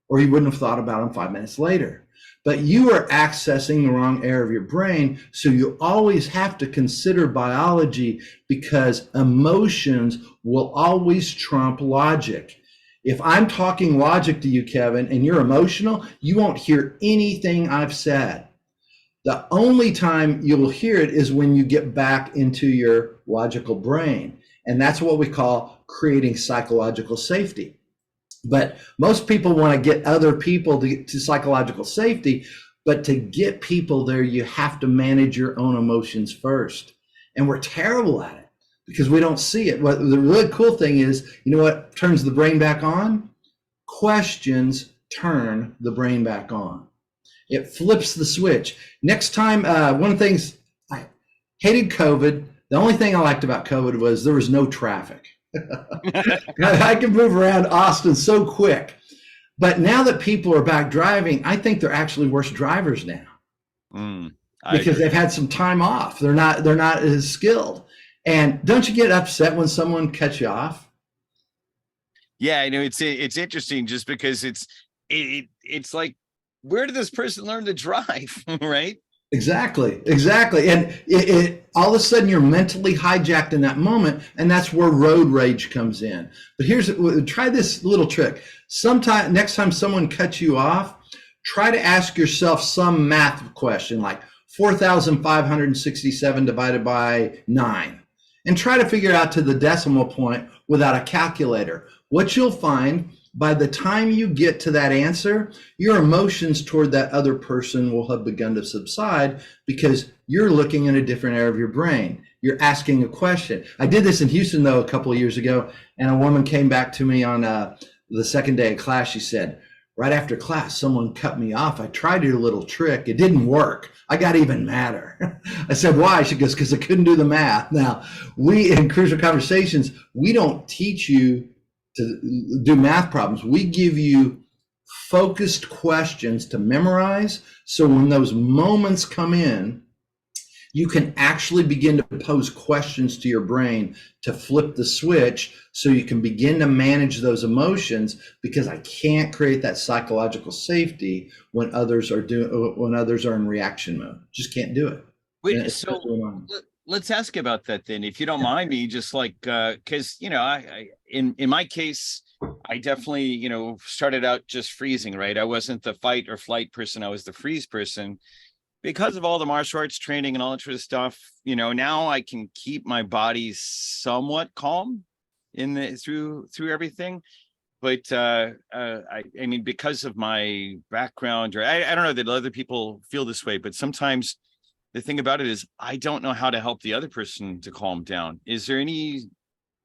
or you wouldn't have thought about them 5 minutes later. But you are accessing the wrong area of your brain, so you always have to consider biology, because emotions will always trump logic. If I'm talking logic to you, Kevin, and you're emotional, you won't hear anything I've said. The only time you'll hear it is when you get back into your logical brain. And that's what we call creating psychological safety. But most people want to get other people to psychological safety, but to get people there, you have to manage your own emotions first. And we're terrible at it because we don't see it. What the really cool thing is, you know what turns the brain back on? Questions turn the brain back on. It flips the switch. Next time, one of the things, I hated COVID. The only thing I liked about COVID was there was no traffic. I can move around Austin so quick. But now that people are back driving, I think they're actually worse drivers now. Because they've had some time off. They're not as skilled. And don't you get upset when someone cuts you off? Yeah, I know it's interesting just because it's like, where did this person learn to drive, right? Exactly. And it all of a sudden you're mentally hijacked in that moment, and that's where road rage comes in. But try this little trick. Next time someone cuts you off, try to ask yourself some math question like 4,567 divided by 9, and try to figure out to the decimal point without a calculator. What you'll find, by the time you get to that answer, your emotions toward that other person will have begun to subside because you're looking in a different area of your brain. You're asking a question. I did this in Houston, though, a couple of years ago, and a woman came back to me on the second day of class. She said, right after class, someone cut me off. I tried your little trick. It didn't work. I got even madder. I said, why? She goes, because I couldn't do the math. Now, we in Crucial Conversations, we don't teach you to do math problems. We give you focused questions to memorize. So when those moments come in, you can actually begin to pose questions to your brain to flip the switch so you can begin to manage those emotions, because I can't create that psychological safety when others are in reaction mode. Just can't do it. Wait, so let's ask about that then, if you don't mind me, just like, because, I in my case, I definitely, started out just freezing, right? I wasn't the fight or flight person. I was the freeze person. Because of all the martial arts training and all that sort of stuff, now I can keep my body somewhat calm through everything. But I mean, because of my background, or I don't know that other people feel this way, but sometimes the thing about it is I don't know how to help the other person to calm down. Is there any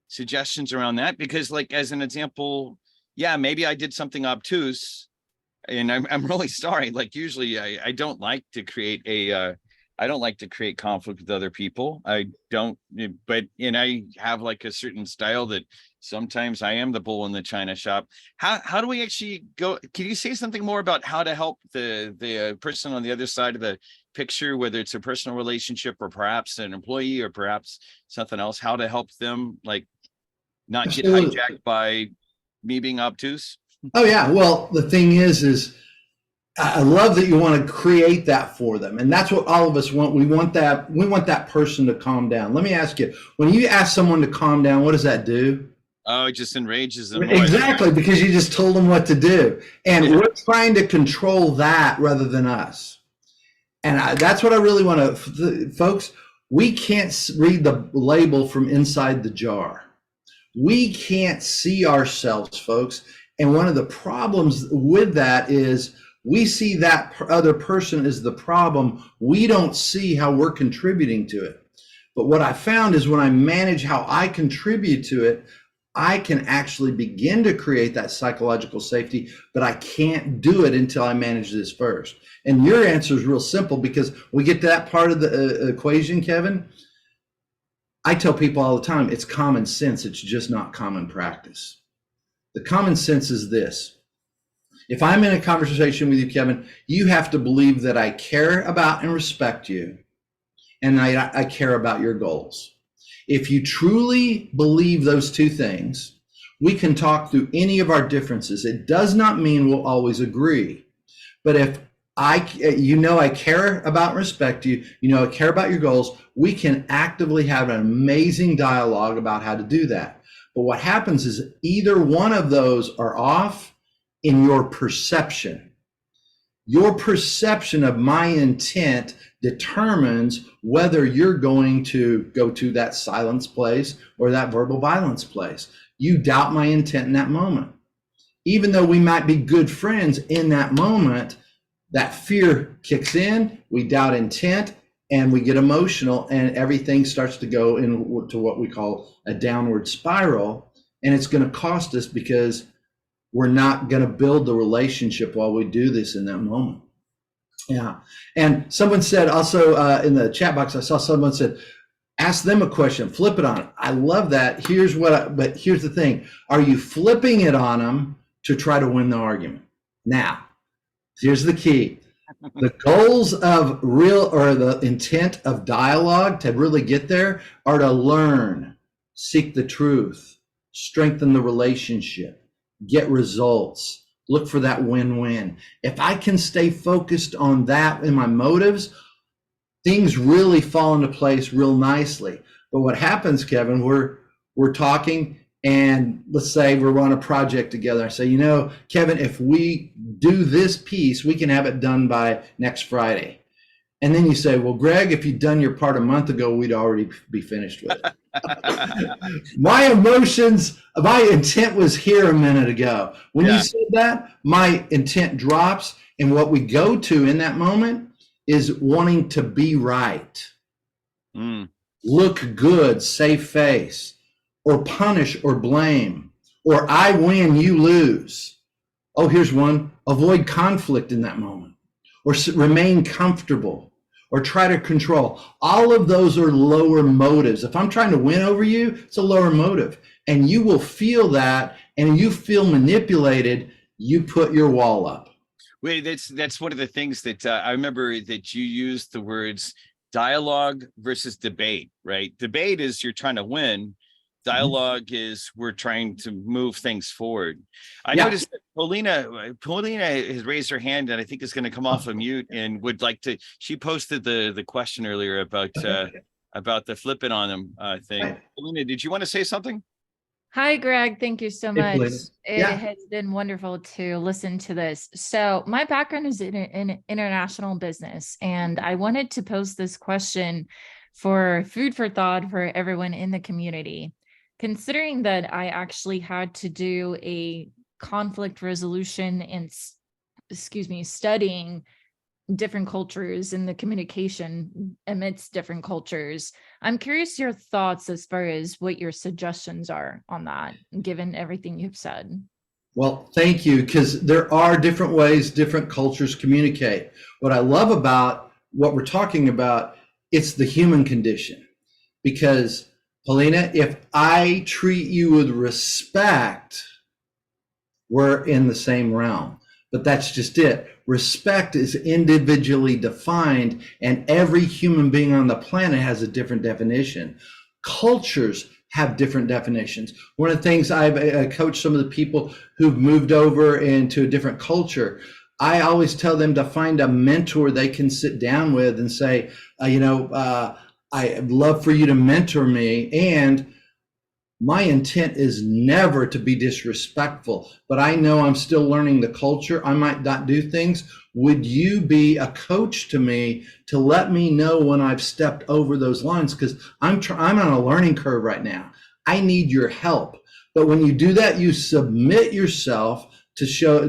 suggestions around that? Because, like, as an example, yeah, maybe I did something obtuse, and I'm really sorry. Like, usually I don't like to create I don't like to create conflict with other people. I don't, but I have like a certain style that sometimes I am the bull in the china shop. How do we actually go? Can you say something more about how to help the person on the other side of the picture, whether it's a personal relationship or perhaps an employee or perhaps something else, how to help them like not get hijacked by me being obtuse? Oh yeah. Well, the thing is I love that you want to create that for them. And that's what all of us want. We want that person to calm down. Let me ask you, when you ask someone to calm down, what does that do? Oh, it just enrages them more. Exactly, because you just told them what to do. And we're trying to control that rather than us. And that's what I really want to, folks, we can't read the label from inside the jar. We can't see ourselves, folks. And one of the problems with that is we see that other person as the problem. We don't see how we're contributing to it. But what I found is when I manage how I contribute to it, I can actually begin to create that psychological safety, but I can't do it until I manage this first. And your answer is real simple, because we get to that part of the equation, Kevin. I tell people all the time, it's common sense. It's just not common practice. The common sense is this. If I'm in a conversation with you, Kevin, you have to believe that I care about and respect you, and I care about your goals. If you truly believe those two things, we can talk through any of our differences. It does not mean we'll always agree. But if I care about and respect you, I care about your goals, we can actively have an amazing dialogue about how to do that. But what happens is either one of those are off in your perception. Your perception of my intent determines whether you're going to go to that silence place or that verbal violence place. You doubt my intent in that moment. Even though we might be good friends in that moment, that fear kicks in, we doubt intent, and we get emotional, and everything starts to go into what we call a downward spiral. And it's going to cost us because we're not going to build the relationship while we do this in that moment. Yeah. And someone said also in the chat box, I saw someone said, ask them a question, flip it on them. I love that. But here's the thing. Are you flipping it on them to try to win the argument? Now, here's the key. The goals of the intent of dialogue to really get there are to learn, seek the truth, strengthen the relationship, get results, look for that win-win. If I can stay focused on that in my motives, things really fall into place real nicely. But what happens, Kevin, we're talking, and let's say we're on a project together. I say, Kevin, if we do this piece, we can have it done by next Friday. And then you say, well, Greg, if you'd done your part a month ago, we'd already be finished with it. My intent was here a minute ago. When you said that, my intent drops. And what we go to in that moment is wanting to be right. Look good, save face, or punish or blame, or I win, you lose. Oh, here's one. Avoid conflict in that moment, or remain comfortable, or try to control. All of those are lower motives. If I'm trying to win over you, it's a lower motive. And you will feel that, and you feel manipulated, you put your wall up. Wait, that's one of the things that I remember that you used the words dialogue versus debate, right? Debate is you're trying to win. Dialogue is we're trying to move things forward. I noticed that Paulina has raised her hand, and I think is going to come off of mute and would like to. She posted the question earlier about the flip it on them thing. Paulina, did you want to say something? Hi, Greg. Thank you so much. It has been wonderful to listen to this. So my background is in international business, and I wanted to pose this question for food for thought for everyone in the community. Considering that I actually had to do a conflict resolution and, studying different cultures and the communication amidst different cultures, I'm curious your thoughts as far as what your suggestions are on that, given everything you've said. Well, thank you, because there are different ways different cultures communicate. What I love about what we're talking about, it's the human condition. Because, Paulina, if I treat you with respect, we're in the same realm. But that's just it. Respect is individually defined, and every human being on the planet has a different definition. Cultures have different definitions. One of the things I've coached some of the people who've moved over into a different culture, I always tell them to find a mentor they can sit down with and say, I'd love for you to mentor me, and my intent is never to be disrespectful, but I know I'm still learning the culture. I might not do things. Would you be a coach to me to let me know when I've stepped over those lines? Because I'm on a learning curve right now. I need your help. But when you do that, you submit yourself to show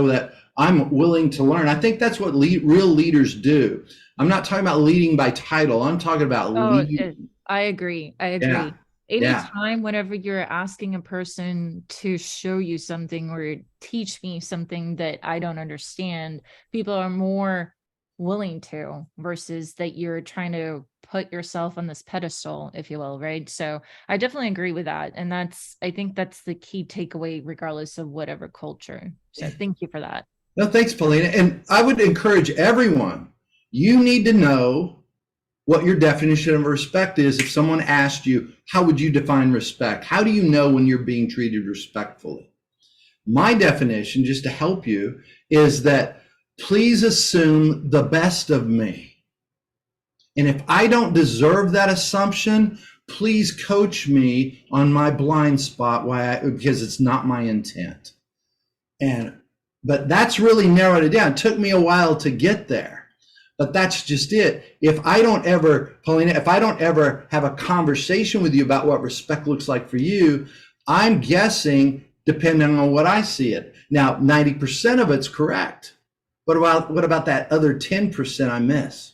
that I'm willing to learn. I think that's what real leaders do. I'm not talking about leading by title. I'm talking about leading. I agree. Yeah. Anytime, whenever you're asking a person to show you something or teach me something that I don't understand, people are more willing to, versus that you're trying to put yourself on this pedestal, if you will, right? So I definitely agree with that. And I think that's the key takeaway, regardless of whatever culture. So thank you for that. No, thanks, Paulina. And I would encourage everyone, you need to know what your definition of respect is. If someone asked you, how would you define respect? How do you know when you're being treated respectfully? My definition, just to help you, is that please assume the best of me. And if I don't deserve that assumption, please coach me on my blind spot because it's not my intent. But that's really narrowed it down. It took me a while to get there, but that's just it. If I don't ever, Paulina, if I don't ever have a conversation with you about what respect looks like for you, I'm guessing depending on what I see it. Now, 90% of it's correct. What about that other 10% I miss?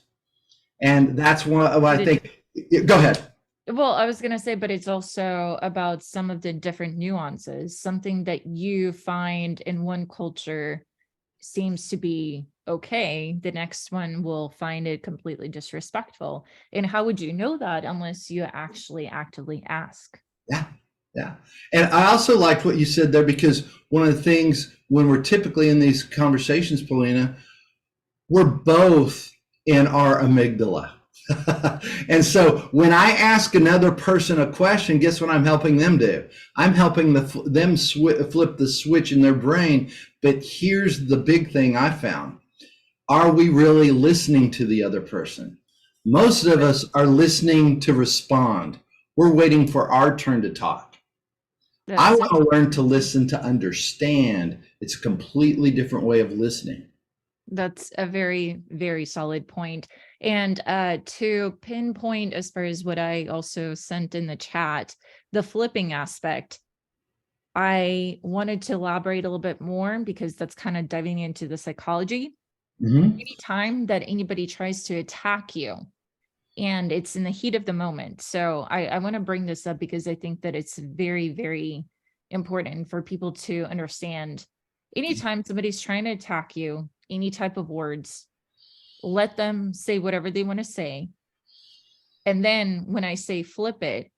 And that's what I think. Go ahead. Well, I was going to say, but it's also about some of the different nuances. Something that you find in one culture seems to be okay, the next one will find it completely disrespectful. And how would you know that unless you actually actively ask? Yeah. And I also liked what you said there, because one of the things when we're typically in these conversations, Paulina, we're both in our amygdala. And so when I ask another person a question, guess what I'm helping them do? I'm helping them flip the switch in their brain. But here's the big thing I found. Are we really listening to the other person? Most of us are listening to respond. We're waiting for our turn to talk. I want to learn to listen to understand. It's a completely different way of listening. That's a very, very solid point. And to pinpoint as far as what I also sent in the chat, the flipping aspect, I wanted to elaborate a little bit more because that's kind of diving into the psychology. Anytime that anybody tries to attack you, and it's in the heat of the moment. So I want to bring this up because I think that it's very, very important for people to understand. Anytime somebody's trying to attack you, any type of words, let them say whatever they want to say. And then when I say flip it,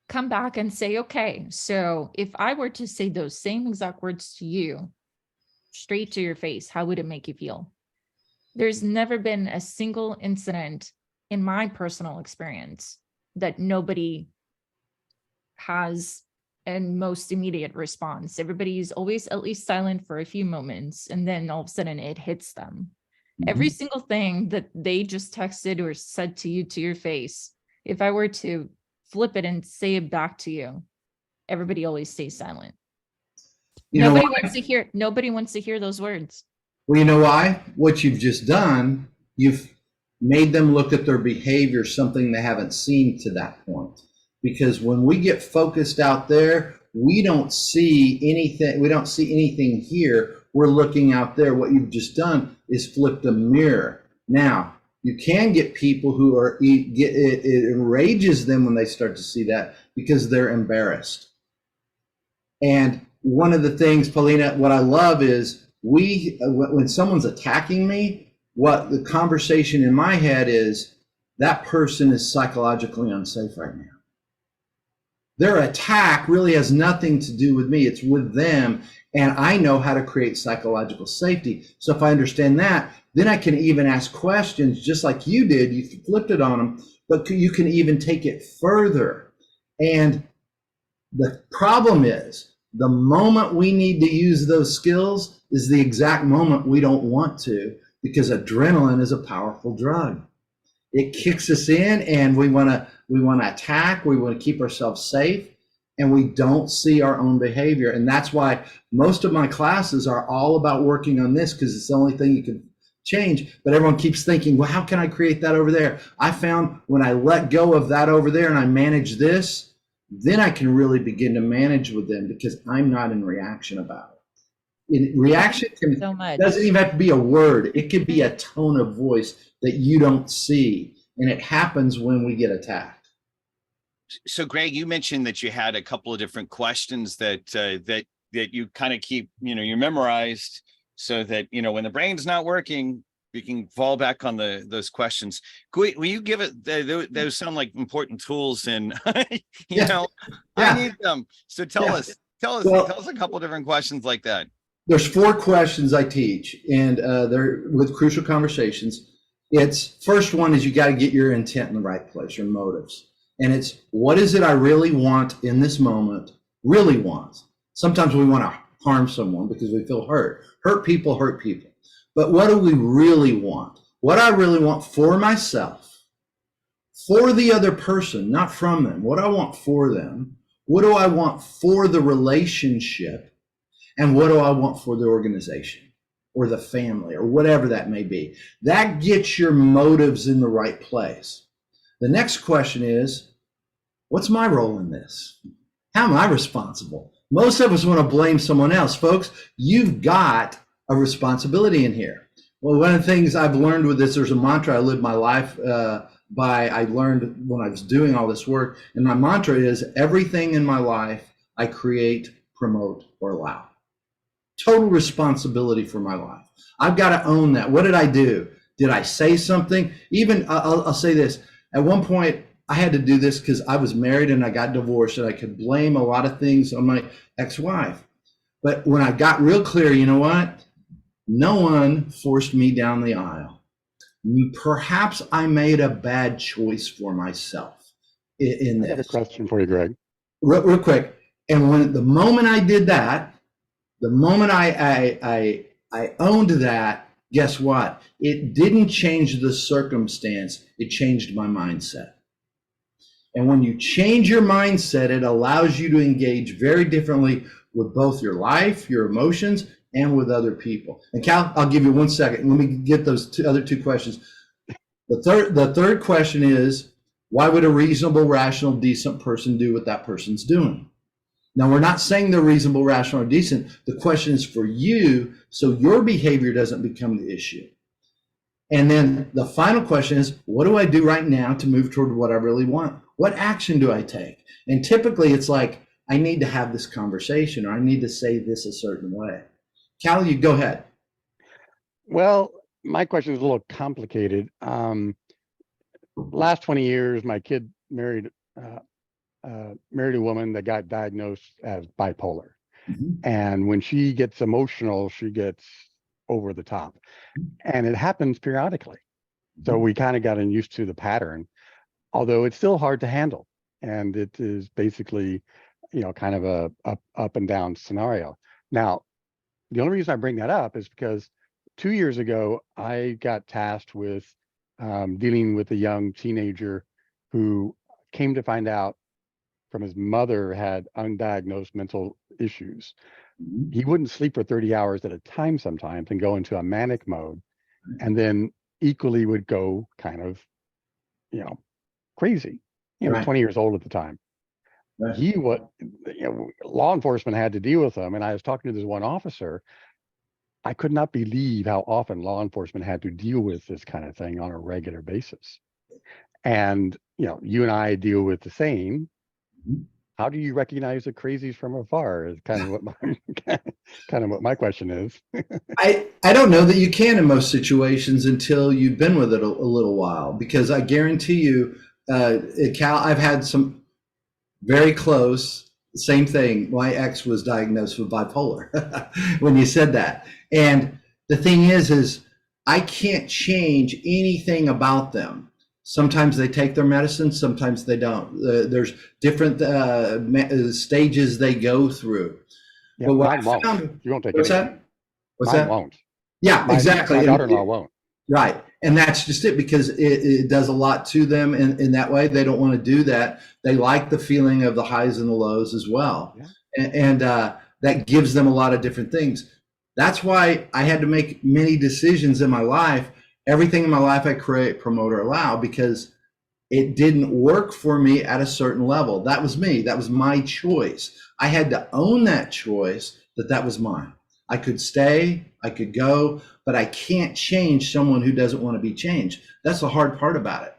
come back and say, okay, so if I were to say those same exact words to you, straight to your face, how would it make you feel? There's never been a single incident in my personal experience that nobody has a most immediate response. Everybody's always at least silent for a few moments, and then all of a sudden it hits them. Every single thing that they just texted or said to you to your face, if I were to flip it and say it back to you, everybody always stays silent. Nobody wants to hear those words. Well, you know why? What you've just done, you've made them look at their behavior, something they haven't seen to that point. Because when we get focused out there, we don't see anything. We don't see anything here. We're looking out there. What you've just done is flipped a mirror. Now, you can get people who it enrages them when they start to see that because they're embarrassed. And one of the things, Paulina, what I love is when someone's attacking me, what the conversation in my head is, that person is psychologically unsafe right now. Their attack really has nothing to do with me. It's with them. And I know how to create psychological safety. So if I understand that, then I can even ask questions just like you did. You flipped it on them, but you can even take it further. And the problem is, the moment we need to use those skills is the exact moment we don't want to, because adrenaline is a powerful drug. It kicks us in and we want to attack, we want to keep ourselves safe, and we don't see our own behavior. And that's why most of my classes are all about working on this, because it's the only thing you can change. But everyone keeps thinking, well, how can I create that over there? I found when I let go of that over there and I manage this, then I can really begin to manage with them because I'm not in reaction about it. Reaction doesn't even have to be a word. It could be a tone of voice that you don't see. And it happens when we get attacked. So Greg, you mentioned that you had a couple of different questions that you kind of keep, you memorized so that, when the brain's not working, you can fall back on those questions. Will you give it, those sound like important tools, and I need them. So tell us a couple of different questions like that. There's 4 questions I teach, and they're with crucial conversations. It's first one is you got to get your intent in the right place, your motives. And it's, what is it I really want in this moment? Really want. Sometimes we want to harm someone because we feel hurt. Hurt people. But what do we really want? What I really want for myself, for the other person, not from them. What I want for them. What do I want for the relationship? And what do I want for the organization or the family or whatever that may be? That gets your motives in the right place. The next question is, what's my role in this? How am I responsible? Most of us want to blame someone else. Folks, you've got a responsibility in here. Well, one of the things I've learned with this, there's a mantra I live my life by. I learned when I was doing all this work. And my mantra is, everything in my life I create, promote, or allow. Total responsibility for my life. I've got to own that. What did I do? Did I say something? Even, I'll say this. At one point, I had to do this because I was married and I got divorced, and I could blame a lot of things on my ex-wife. But when I got real clear, you know what? No one forced me down the aisle. Perhaps I made a bad choice for myself in this. I have a question for you, Greg. Real quick. And when the moment I did that, the moment I owned that, guess what? It didn't change the circumstance. It changed my mindset. And when you change your mindset, it allows you to engage very differently with both your life, your emotions, and with other people. And Cal, I'll give you 1 second. Let me get those other 2 questions. The third question is, why would a reasonable, rational, decent person do what that person's doing? Now, we're not saying they're reasonable, rational, or decent. The question is for you, so your behavior doesn't become the issue. And then the final question is, what do I do right now to move toward what I really want? What action do I take? And typically it's like, I need to have this conversation, or I need to say this a certain way. Cal, you go ahead. Well, my question is a little complicated. Last 20 years, my kid married a woman that got diagnosed as bipolar. Mm-hmm. And when she gets emotional, she gets over the top. And it happens periodically. So we kind of gotten used to the pattern, although it's still hard to handle. And it is basically, kind of a up and down scenario. Now, the only reason I bring that up is because 2 years ago, I got tasked with dealing with a young teenager who came to find out from his mother had undiagnosed mental issues. He wouldn't sleep for 30 hours at a time sometimes and go into a manic mode, and then equally would go kind of, crazy, right. 20 years old at the time. Right. Law enforcement had to deal with him. And I was talking to this one officer. I could not believe how often law enforcement had to deal with this kind of thing on a regular basis. And, you and I deal with the same. How do you recognize the crazies from afar is kind of what my question is. I don't know that you can in most situations until you've been with it a little while, because I guarantee you, Cal, I've had some very close, same thing. My ex was diagnosed with bipolar when you said that. And the thing is I can't change anything about them. Sometimes they take their medicine, sometimes they don't. There's different stages they go through. Yeah, but what I found, you won't take what's anything. That? What's mine that? Won't. Yeah, exactly. My daughter-in-law won't. Right. And that's just it, because it does a lot to them in that way. They don't want to do that. They like the feeling of the highs and the lows as well. Yeah. And that gives them a lot of different things. That's why I had to make many decisions in my life. Everything in my life I create, promote, or allow, because it didn't work for me at a certain level. That was me. That was my choice. I had to own that choice, that was mine. I could stay, I could go, but I can't change someone who doesn't want to be changed. That's the hard part about it.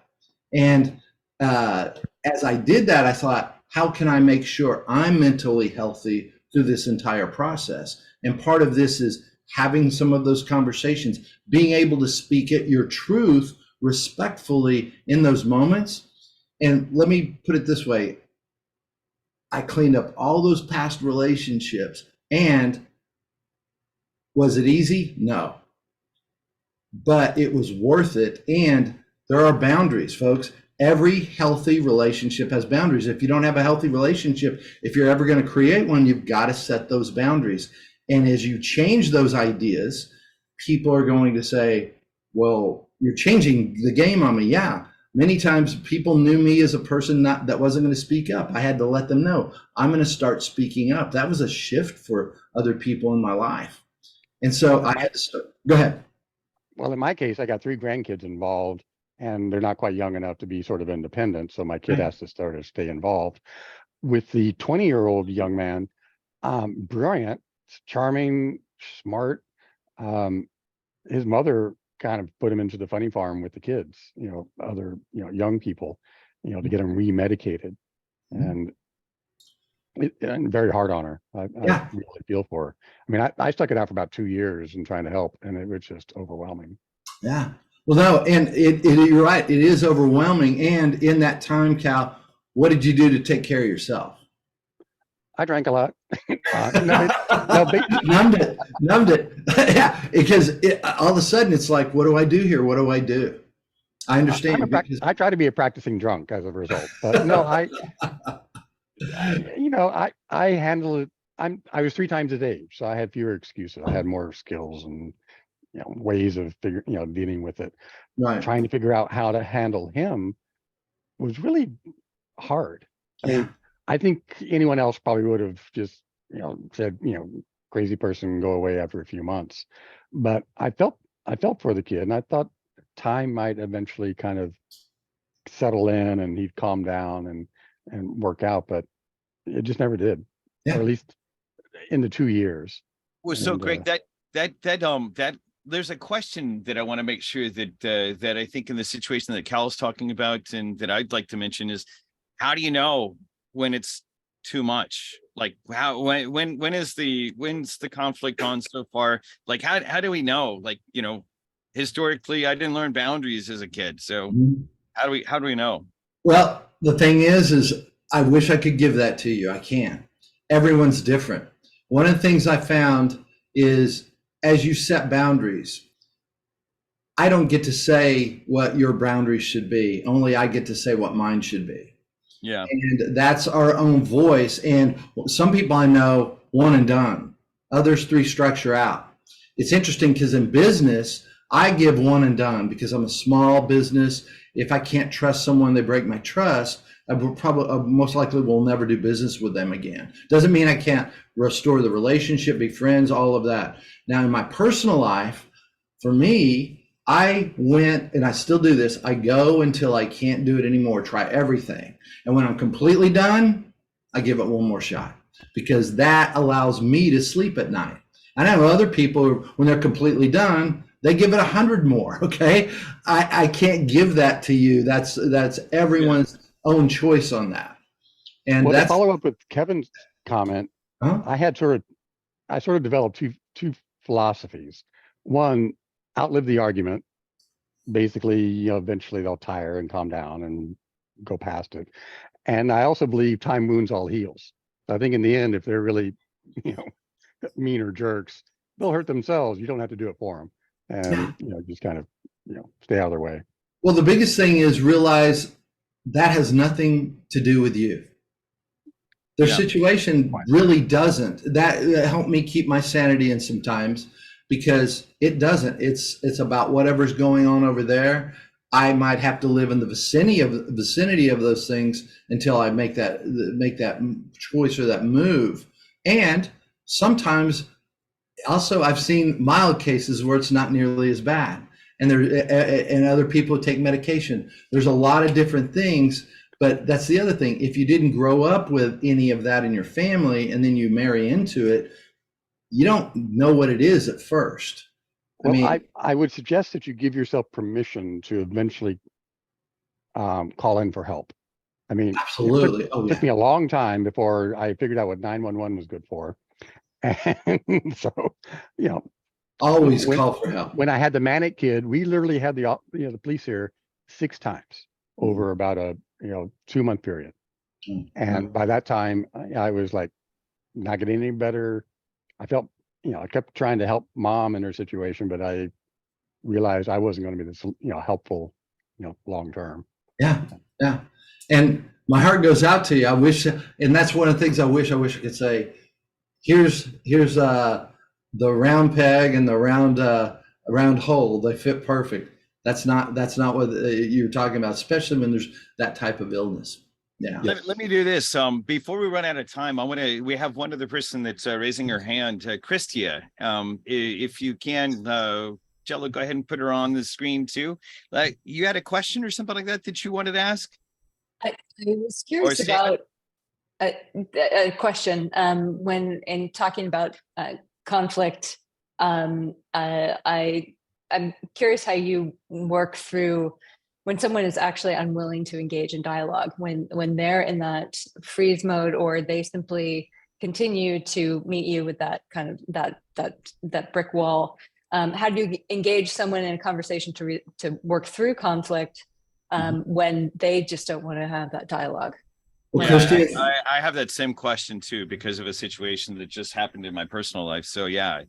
And as I did that, I thought, how can I make sure I'm mentally healthy through this entire process? And part of this is having some of those conversations, being able to speak at your truth respectfully in those moments. And let me put it this way. I cleaned up all those past relationships. And was it easy? No. But it was worth it. And there are boundaries, folks. Every healthy relationship has boundaries. If you don't have a healthy relationship, if you're ever going to create one, you've got to set those boundaries. And as you change those ideas, people are going to say, well, you're changing the game on me. Yeah. Many times people knew me as a person that wasn't going to speak up. I had to let them know I'm going to start speaking up. That was a shift for other people in my life. And so I had to start. Go ahead. Well, in my case, I got 3 grandkids involved, and they're not quite young enough to be sort of independent. So my kid has to sort of stay involved. With the 20-year-old young man, brilliant, charming, smart. His mother kind of put him into the funny farm with the kids, other, young people, to get him remedicated. And very hard on her. I really feel for her. I mean, I stuck it out for about 2 years and trying to help, and it was just overwhelming. Yeah. Well, no, and you're right. It is overwhelming. And in that time, Cal, what did you do to take care of yourself? I drank a lot. Numbed it. Yeah, because all of a sudden it's like, what do I do here? What do I do? I understand. I try to be a practicing drunk as a result, but no, I handle it. I was 3 times his age, so I had fewer excuses. I had more skills and ways of dealing with it. Right. Trying to figure out how to handle him was really hard. I mean, I think anyone else probably would have just said crazy person, go away after a few months. But I felt for the kid, and I thought time might eventually kind of settle in and he'd calm down and work out, but it just never did. Or at least in the 2 years. Well, so Greg, that there's a question that I want to make sure that I think in the situation that Cal's talking about and that I'd like to mention is, how do you know when it's too much? Like when's the conflict gone so far? Like how do we know? Like, historically I didn't learn boundaries as a kid. So how do we know? Well, the thing is I wish I could give that to you. I can't. Everyone's different. One of the things I found is, as you set boundaries, I don't get to say what your boundaries should be. Only I get to say what mine should be. Yeah. And that's our own voice. And some people I know, one and done. Others 3 structure out. It's interesting because in business, I give one and done because I'm a small business. If I can't trust someone, they break my trust, I will most likely will never do business with them again. Doesn't mean I can't restore the relationship, be friends, all of that. Now, in my personal life, for me, I went, and I still do this, I go until I can't do it anymore, try everything. And when I'm completely done, I give it one more shot, because that allows me to sleep at night. I know other people, when they're completely done, they give it 100 more. Okay. I can't give that to you. That's everyone's own choice on that. And well, that's to follow up with Kevin's comment. I sort of developed two philosophies. One, outlive the argument. Basically, eventually they'll tire and calm down and go past it. And I also believe time wounds all heals. So I think in the end, if they're really, mean or jerks, they'll hurt themselves. You don't have to do it for them. And, just kind of, stay out of their way. Well, the biggest thing is realize that has nothing to do with you. Their situation really doesn't. That helped me keep my sanity in sometimes, because it doesn't. It's about whatever's going on over there. I might have to live in the vicinity of those things until I make that choice or that move. And sometimes also I've seen mild cases where it's not nearly as bad. and and other people take medication. There's a lot of different things, but that's the other thing. If you didn't grow up with any of that in your family and then you marry into it, you don't know what it is at first. Well, I would suggest that you give yourself permission to eventually call in for help. I mean, absolutely. It took me a long time before I figured out what 911 was good for. And so, always call for help. When I had the manic kid, we literally had the police here 6 times over about a 2-month period. And by that time, I was like not getting any better. I felt, I kept trying to help mom in her situation, but I realized I wasn't going to be this, helpful, long term. Yeah. And my heart goes out to you. I wish, and that's one of the things I wish I could say. Here's the round peg and the round hole. They fit perfect. That's not what you're talking about, especially when there's that type of illness. Yeah. Let me do this. Before we run out of time, we have one other person that's raising her hand, Christia. If you can, Jello, go ahead and put her on the screen too. You had a question or something like that you wanted to ask? I was curious about a question. When in talking about conflict, I'm curious how you work through when someone is actually unwilling to engage in dialogue, when they're in that freeze mode, or they simply continue to meet you with that kind of that brick wall. How do you engage someone in a conversation to work through conflict when they just don't want to have that dialogue? Well, yeah, I have that same question too, because of a situation that just happened in my personal life. So yeah,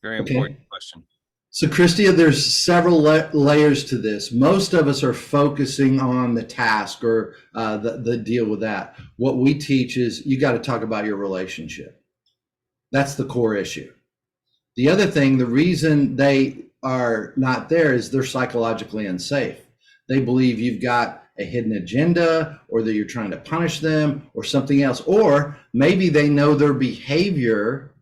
very important question. So Christia, there's several layers to this. Most of us are focusing on the task or the deal with that. What we teach is you got to talk about your relationship. That's the core issue. The other thing, the reason they are not there is they're psychologically unsafe. They believe you've got a hidden agenda, or that you're trying to punish them, or something else. Or maybe they know their behavior,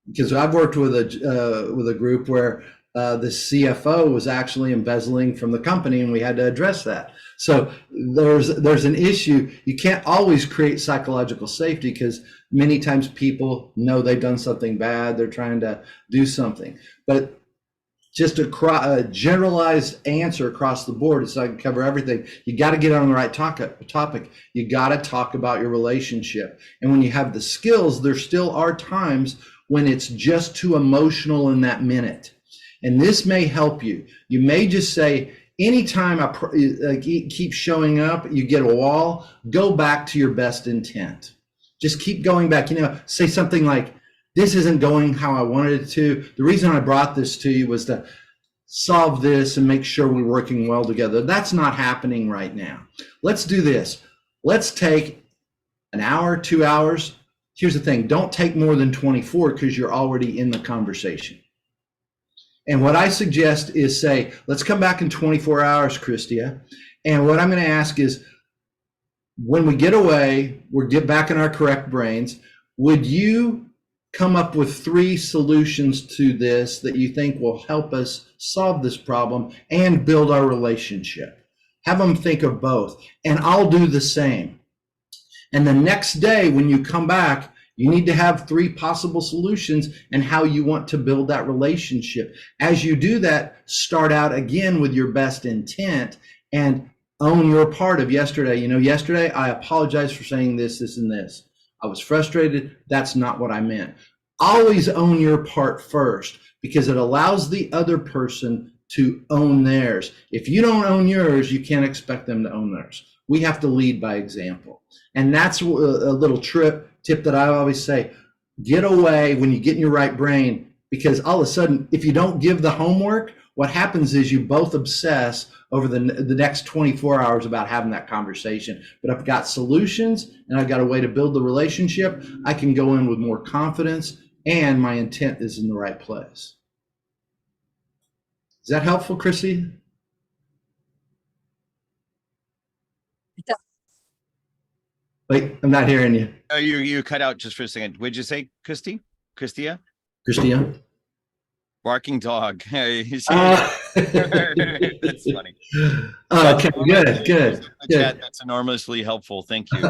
because I've worked with a group where the CFO was actually embezzling from the company, and we had to address that. So there's an issue. You can't always create psychological safety, because many times people know they've done something bad. They're trying to do something, but just a generalized answer across the board, so I can cover everything. You got to get on the right topic. You got to talk about your relationship. And when you have the skills, there still are times when it's just too emotional in that minute. And this may help you. You may just say, anytime I keep showing up, you get a wall, go back to your best intent. Just keep going back. Say something like, this isn't going how I wanted it to. The reason I brought this to you was to solve this and make sure we're working well together. That's not happening right now. Let's do this. Let's take an hour, 2 hours. Here's the thing. Don't take more than 24, because you're already in the conversation. And what I suggest is say, let's come back in 24 hours, Christia. And what I'm going to ask is, when we get away, we'll get back in our correct brains. Would you come up with 3 solutions to this that you think will help us solve this problem and build our relationship? Have them think of both, and I'll do the same. And the next day when you come back, you need to have 3 possible solutions and how you want to build that relationship. As you do that, start out again with your best intent and own your part of yesterday. Yesterday I apologize for saying this, this, and this. I was frustrated. That's not what I meant. Always own your part first, because it allows the other person to own theirs. If you don't own yours, you can't expect them to own theirs. We have to lead by example. And that's a little tip that I always say. Get away when you get in your right brain, because all of a sudden, if you don't give the homework, what happens is you both obsess over the next 24 hours about having that conversation. But I've got solutions, and I've got a way to build the relationship. I can go in with more confidence, and my intent is in the right place. Is that helpful, Chrissy? Wait, I'm not hearing you. Oh, you cut out just for a second. What'd you say, Christia? Christia? Barking dog. That's funny. Okay, good, In the good. chat, that's enormously helpful. Thank you.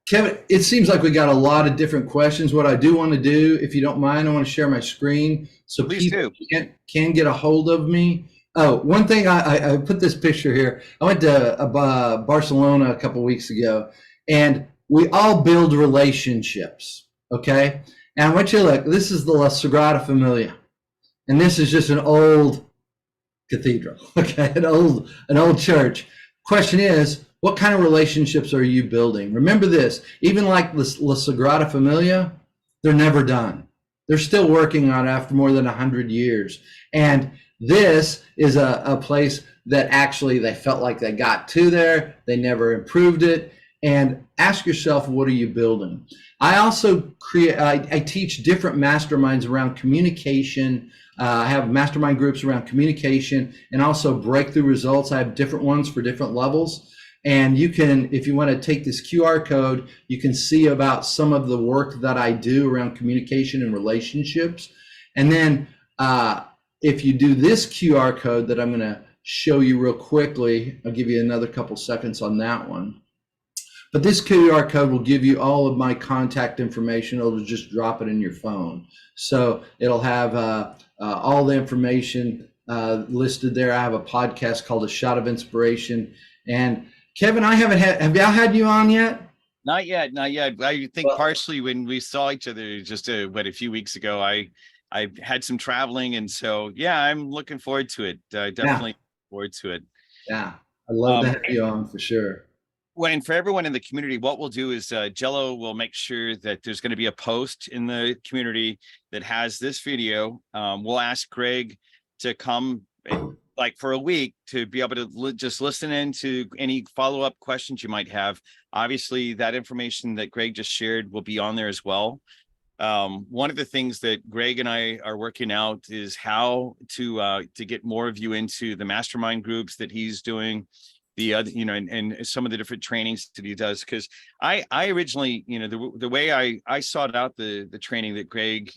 Kevin, it seems like we got a lot of different questions. What I do want to do, if you don't mind, I want to share my screen so Please people do. can get a hold of me. Oh, one thing, I put this picture here. I went to Barcelona a couple weeks ago, and we all build relationships, okay? And I want you to look, this is the La Sagrada Familia, and this is just an old cathedral, okay? An old church. Question is, what kind of relationships are you building? Remember this, even like La Sagrada Familia, they're never done. They're still working on it after more than 100 years. And this is a place that actually they felt like they got to there. They never improved it. And ask yourself, what are you building? I also I teach different masterminds around communication. I have mastermind groups around communication and also breakthrough results. I have different ones for different levels. And you can, if you want to take this QR code, you can see about some of the work that I do around communication and relationships. And then if you do this QR code that I'm going to show you real quickly, I'll give you another couple seconds on that one. But this QR code will give you all of my contact information. It'll just drop it in your phone. So it'll have all the information listed there. I have a podcast called A Shot of Inspiration. And Kevin, I haven't have y'all had you on yet? Not yet, not yet. I think partially when we saw each other just a few weeks ago, I had some traveling, and so yeah, I'm looking forward to it. Definitely forward to it. Yeah, I'd love to have you on for sure. Well, and for everyone in the community, what we'll do is Jello will make sure that there's going to be a post in the community that has this video. We'll ask Greg to come like for a week to be able to just listen in to any follow-up questions you might have. Obviously, that information that Greg just shared will be on there as well. One of the things that Greg and I are working out is how to get more of you into the mastermind groups that he's doing, the other, and some of the different trainings that he does. Because I originally, the way I sought out the training that Greg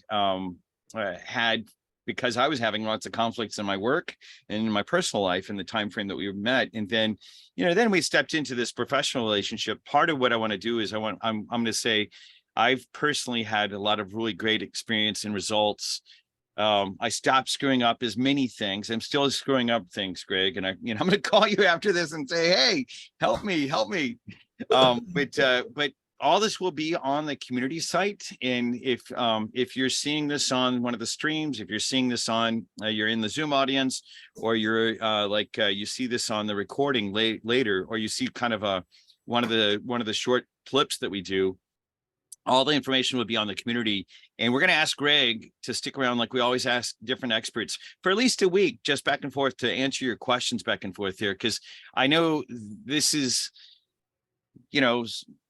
had, because I was having lots of conflicts in my work and in my personal life in the time frame that we met, and then then we stepped into this professional relationship. Part of what I want to do is I'm going to say I've personally had a lot of really great experience and results. I stopped screwing up as many things. I'm still screwing up things, Greg, and I'm going to call you after this and say, hey, help me. But all this will be on the community site. And if you're seeing this on one of the streams, if you're seeing this on, you're in the Zoom audience, or you're you see this on the recording later, or you see kind of one of the short clips that we do, all the information will be on the community. And we're going to ask Greg to stick around, like we always ask different experts, for at least a week, just back and forth to answer your questions back and forth here. Because I know this is,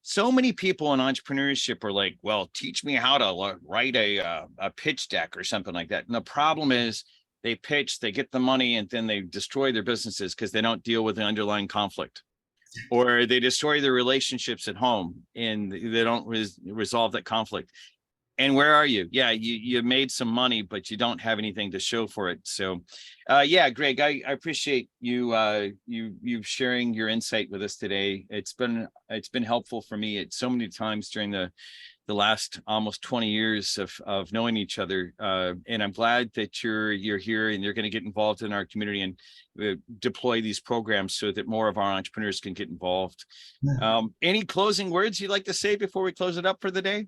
so many people in entrepreneurship are like, well, teach me how to write a pitch deck or something like that. And the problem is they pitch, they get the money, and then they destroy their businesses because they don't deal with the underlying conflict. Or they destroy their relationships at home and they don't resolve that conflict. And where are you? Yeah, you made some money, but you don't have anything to show for it. So, yeah, Greg, I appreciate you sharing your insight with us today. It's been helpful for me at so many times during the last almost 20 years of knowing each other. And I'm glad that you're here and you're going to get involved in our community and deploy these programs so that more of our entrepreneurs can get involved. Any closing words you'd like to say before we close it up for the day?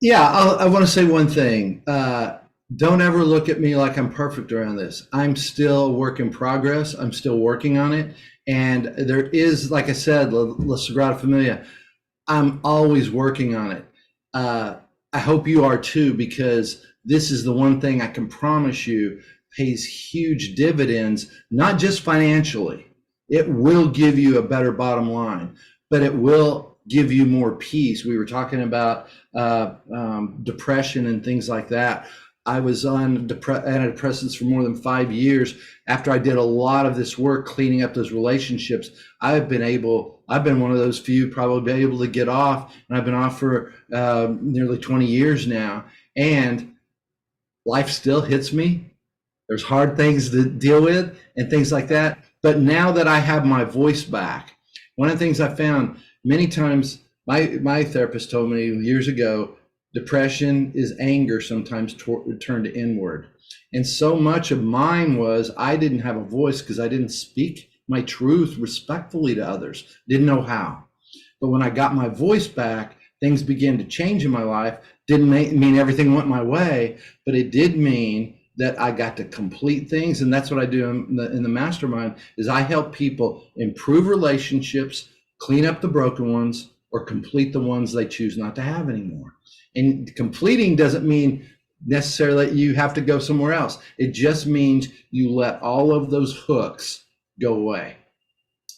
Yeah, I want to say one thing. Don't ever look at me like I'm perfect around this. I'm still a work in progress. I'm still working on it. And there is, like I said, La Sagrada Familia, I'm always working on it. I hope you are too, because this is the one thing I can promise you pays huge dividends, not just financially. It will give you a better bottom line, but it will give you more peace. We were talking about depression and things like that. I was on antidepressants for more than 5 years. After I did a lot of this work cleaning up those relationships, I've been one of those few probably able to get off, and I've been off for nearly 20 years now. And life still hits me, There's hard things to deal with and things like that. But now that I have my voice back, one of the things I found many times, my therapist told me years ago, depression is anger sometimes turned inward. And so much of mine was I didn't have a voice because I didn't speak my truth respectfully to others, didn't know how. But when I got my voice back, things began to change in my life. Didn't mean everything went my way, but it did mean that I got to complete things. And that's what I do in the mastermind is I help people improve relationships, clean up the broken ones, or complete the ones they choose not to have anymore. And completing doesn't mean necessarily that you have to go somewhere else. It just means you let all of those hooks go away.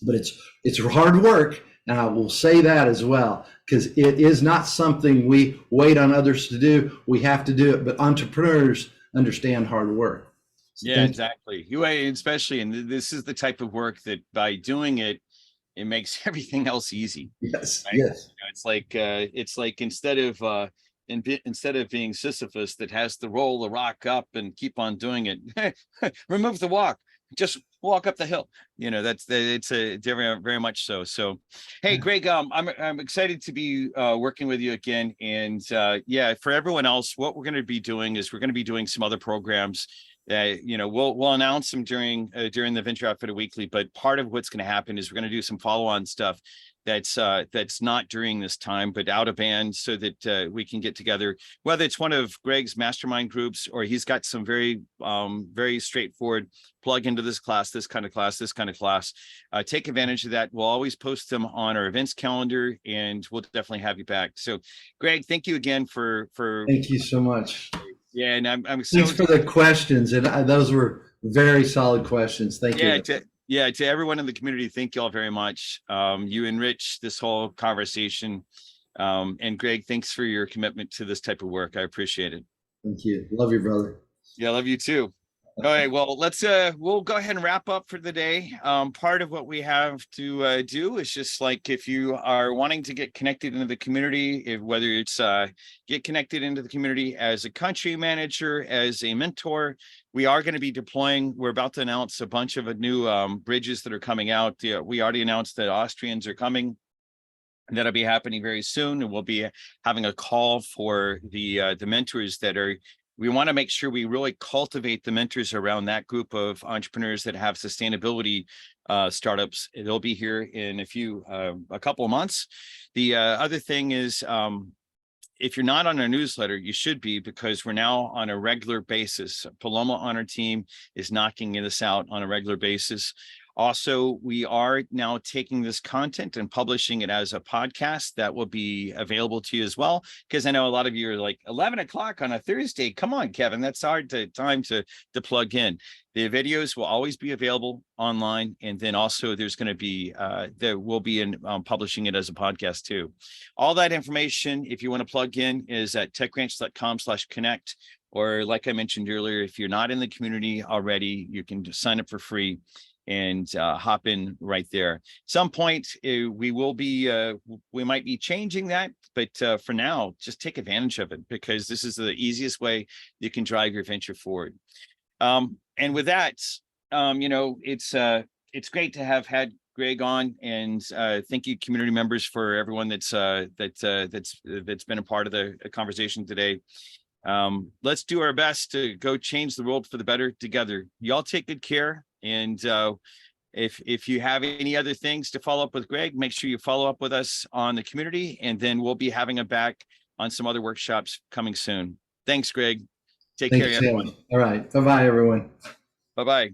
But it's hard work. And I will say that as well, because it is not something we wait on others to do. We have to do it. But entrepreneurs understand hard work. So yeah, exactly. You especially, and this is the type of work that by doing it, it makes everything else easy. Yes, Right? yes. It's like instead of being Sisyphus that has to roll the rock up and keep on doing it, remove the walk, just walk up the hill. It's very much so. So, hey, Greg, I'm excited to be working with you again. And yeah, for everyone else, what we're going to be doing is we're going to be doing some other programs. We'll announce them during the Venture Outfitter Weekly. But part of what's going to happen is we're going to do some follow-on stuff that's not during this time, but out of band, so that we can get together, whether it's one of Greg's mastermind groups or he's got some very straightforward plug into this class, this kind of class. Take advantage of that. We'll always post them on our events calendar, and we'll definitely have you back. So, Greg, thank you again for. Thank you so much. Yeah, and I'm so. Thanks for the questions, and those were very solid questions. Thank you. To everyone in the community, thank you all very much. You enrich this whole conversation. And Greg, thanks for your commitment to this type of work. I appreciate it. Thank you. Love you, brother. Yeah, love you too. All right, well, we'll go ahead and wrap up for the day. Part of what we have to do is just like, if you are wanting to get connected into the community, whether it's get connected into the community as a country manager, as a mentor, we are going to be deploying. We're about to announce a bunch of new bridges that are coming out. We already announced that Austrians are coming. And that'll be happening very soon. And we'll be having a call for the mentors that are. We want to make sure we really cultivate the mentors around that group of entrepreneurs that have sustainability startups. They'll be here in a couple of months. The other thing is, if you're not on our newsletter, you should be, because we're now on a regular basis. Paloma on our team is knocking this out on a regular basis. Also, we are now taking this content and publishing it as a podcast that will be available to you as well. Because I know a lot of you are like, 11 o'clock on a Thursday. Come on, Kevin, that's hard time to plug in. The videos will always be available online. And then also there's going to be, there will be in publishing it as a podcast too. All that information, if you want to plug in, is at techranch.com/connect. Or like I mentioned earlier, if you're not in the community already, you can just sign up for free and hop in right there. At some point, we might be changing that, but for now, just take advantage of it, because this is the easiest way you can drive your venture forward. And with that, it's great to have had Greg on, and thank you, community members, for everyone that's been a part of the conversation today. Let's do our best to go change the world for the better together. Y'all take good care. And if you have any other things to follow up with Greg, make sure you follow up with us on the community, and then we'll be having him back on some other workshops coming soon. Thanks, Greg. Take care, everyone. All right. Bye-bye, everyone. Bye-bye.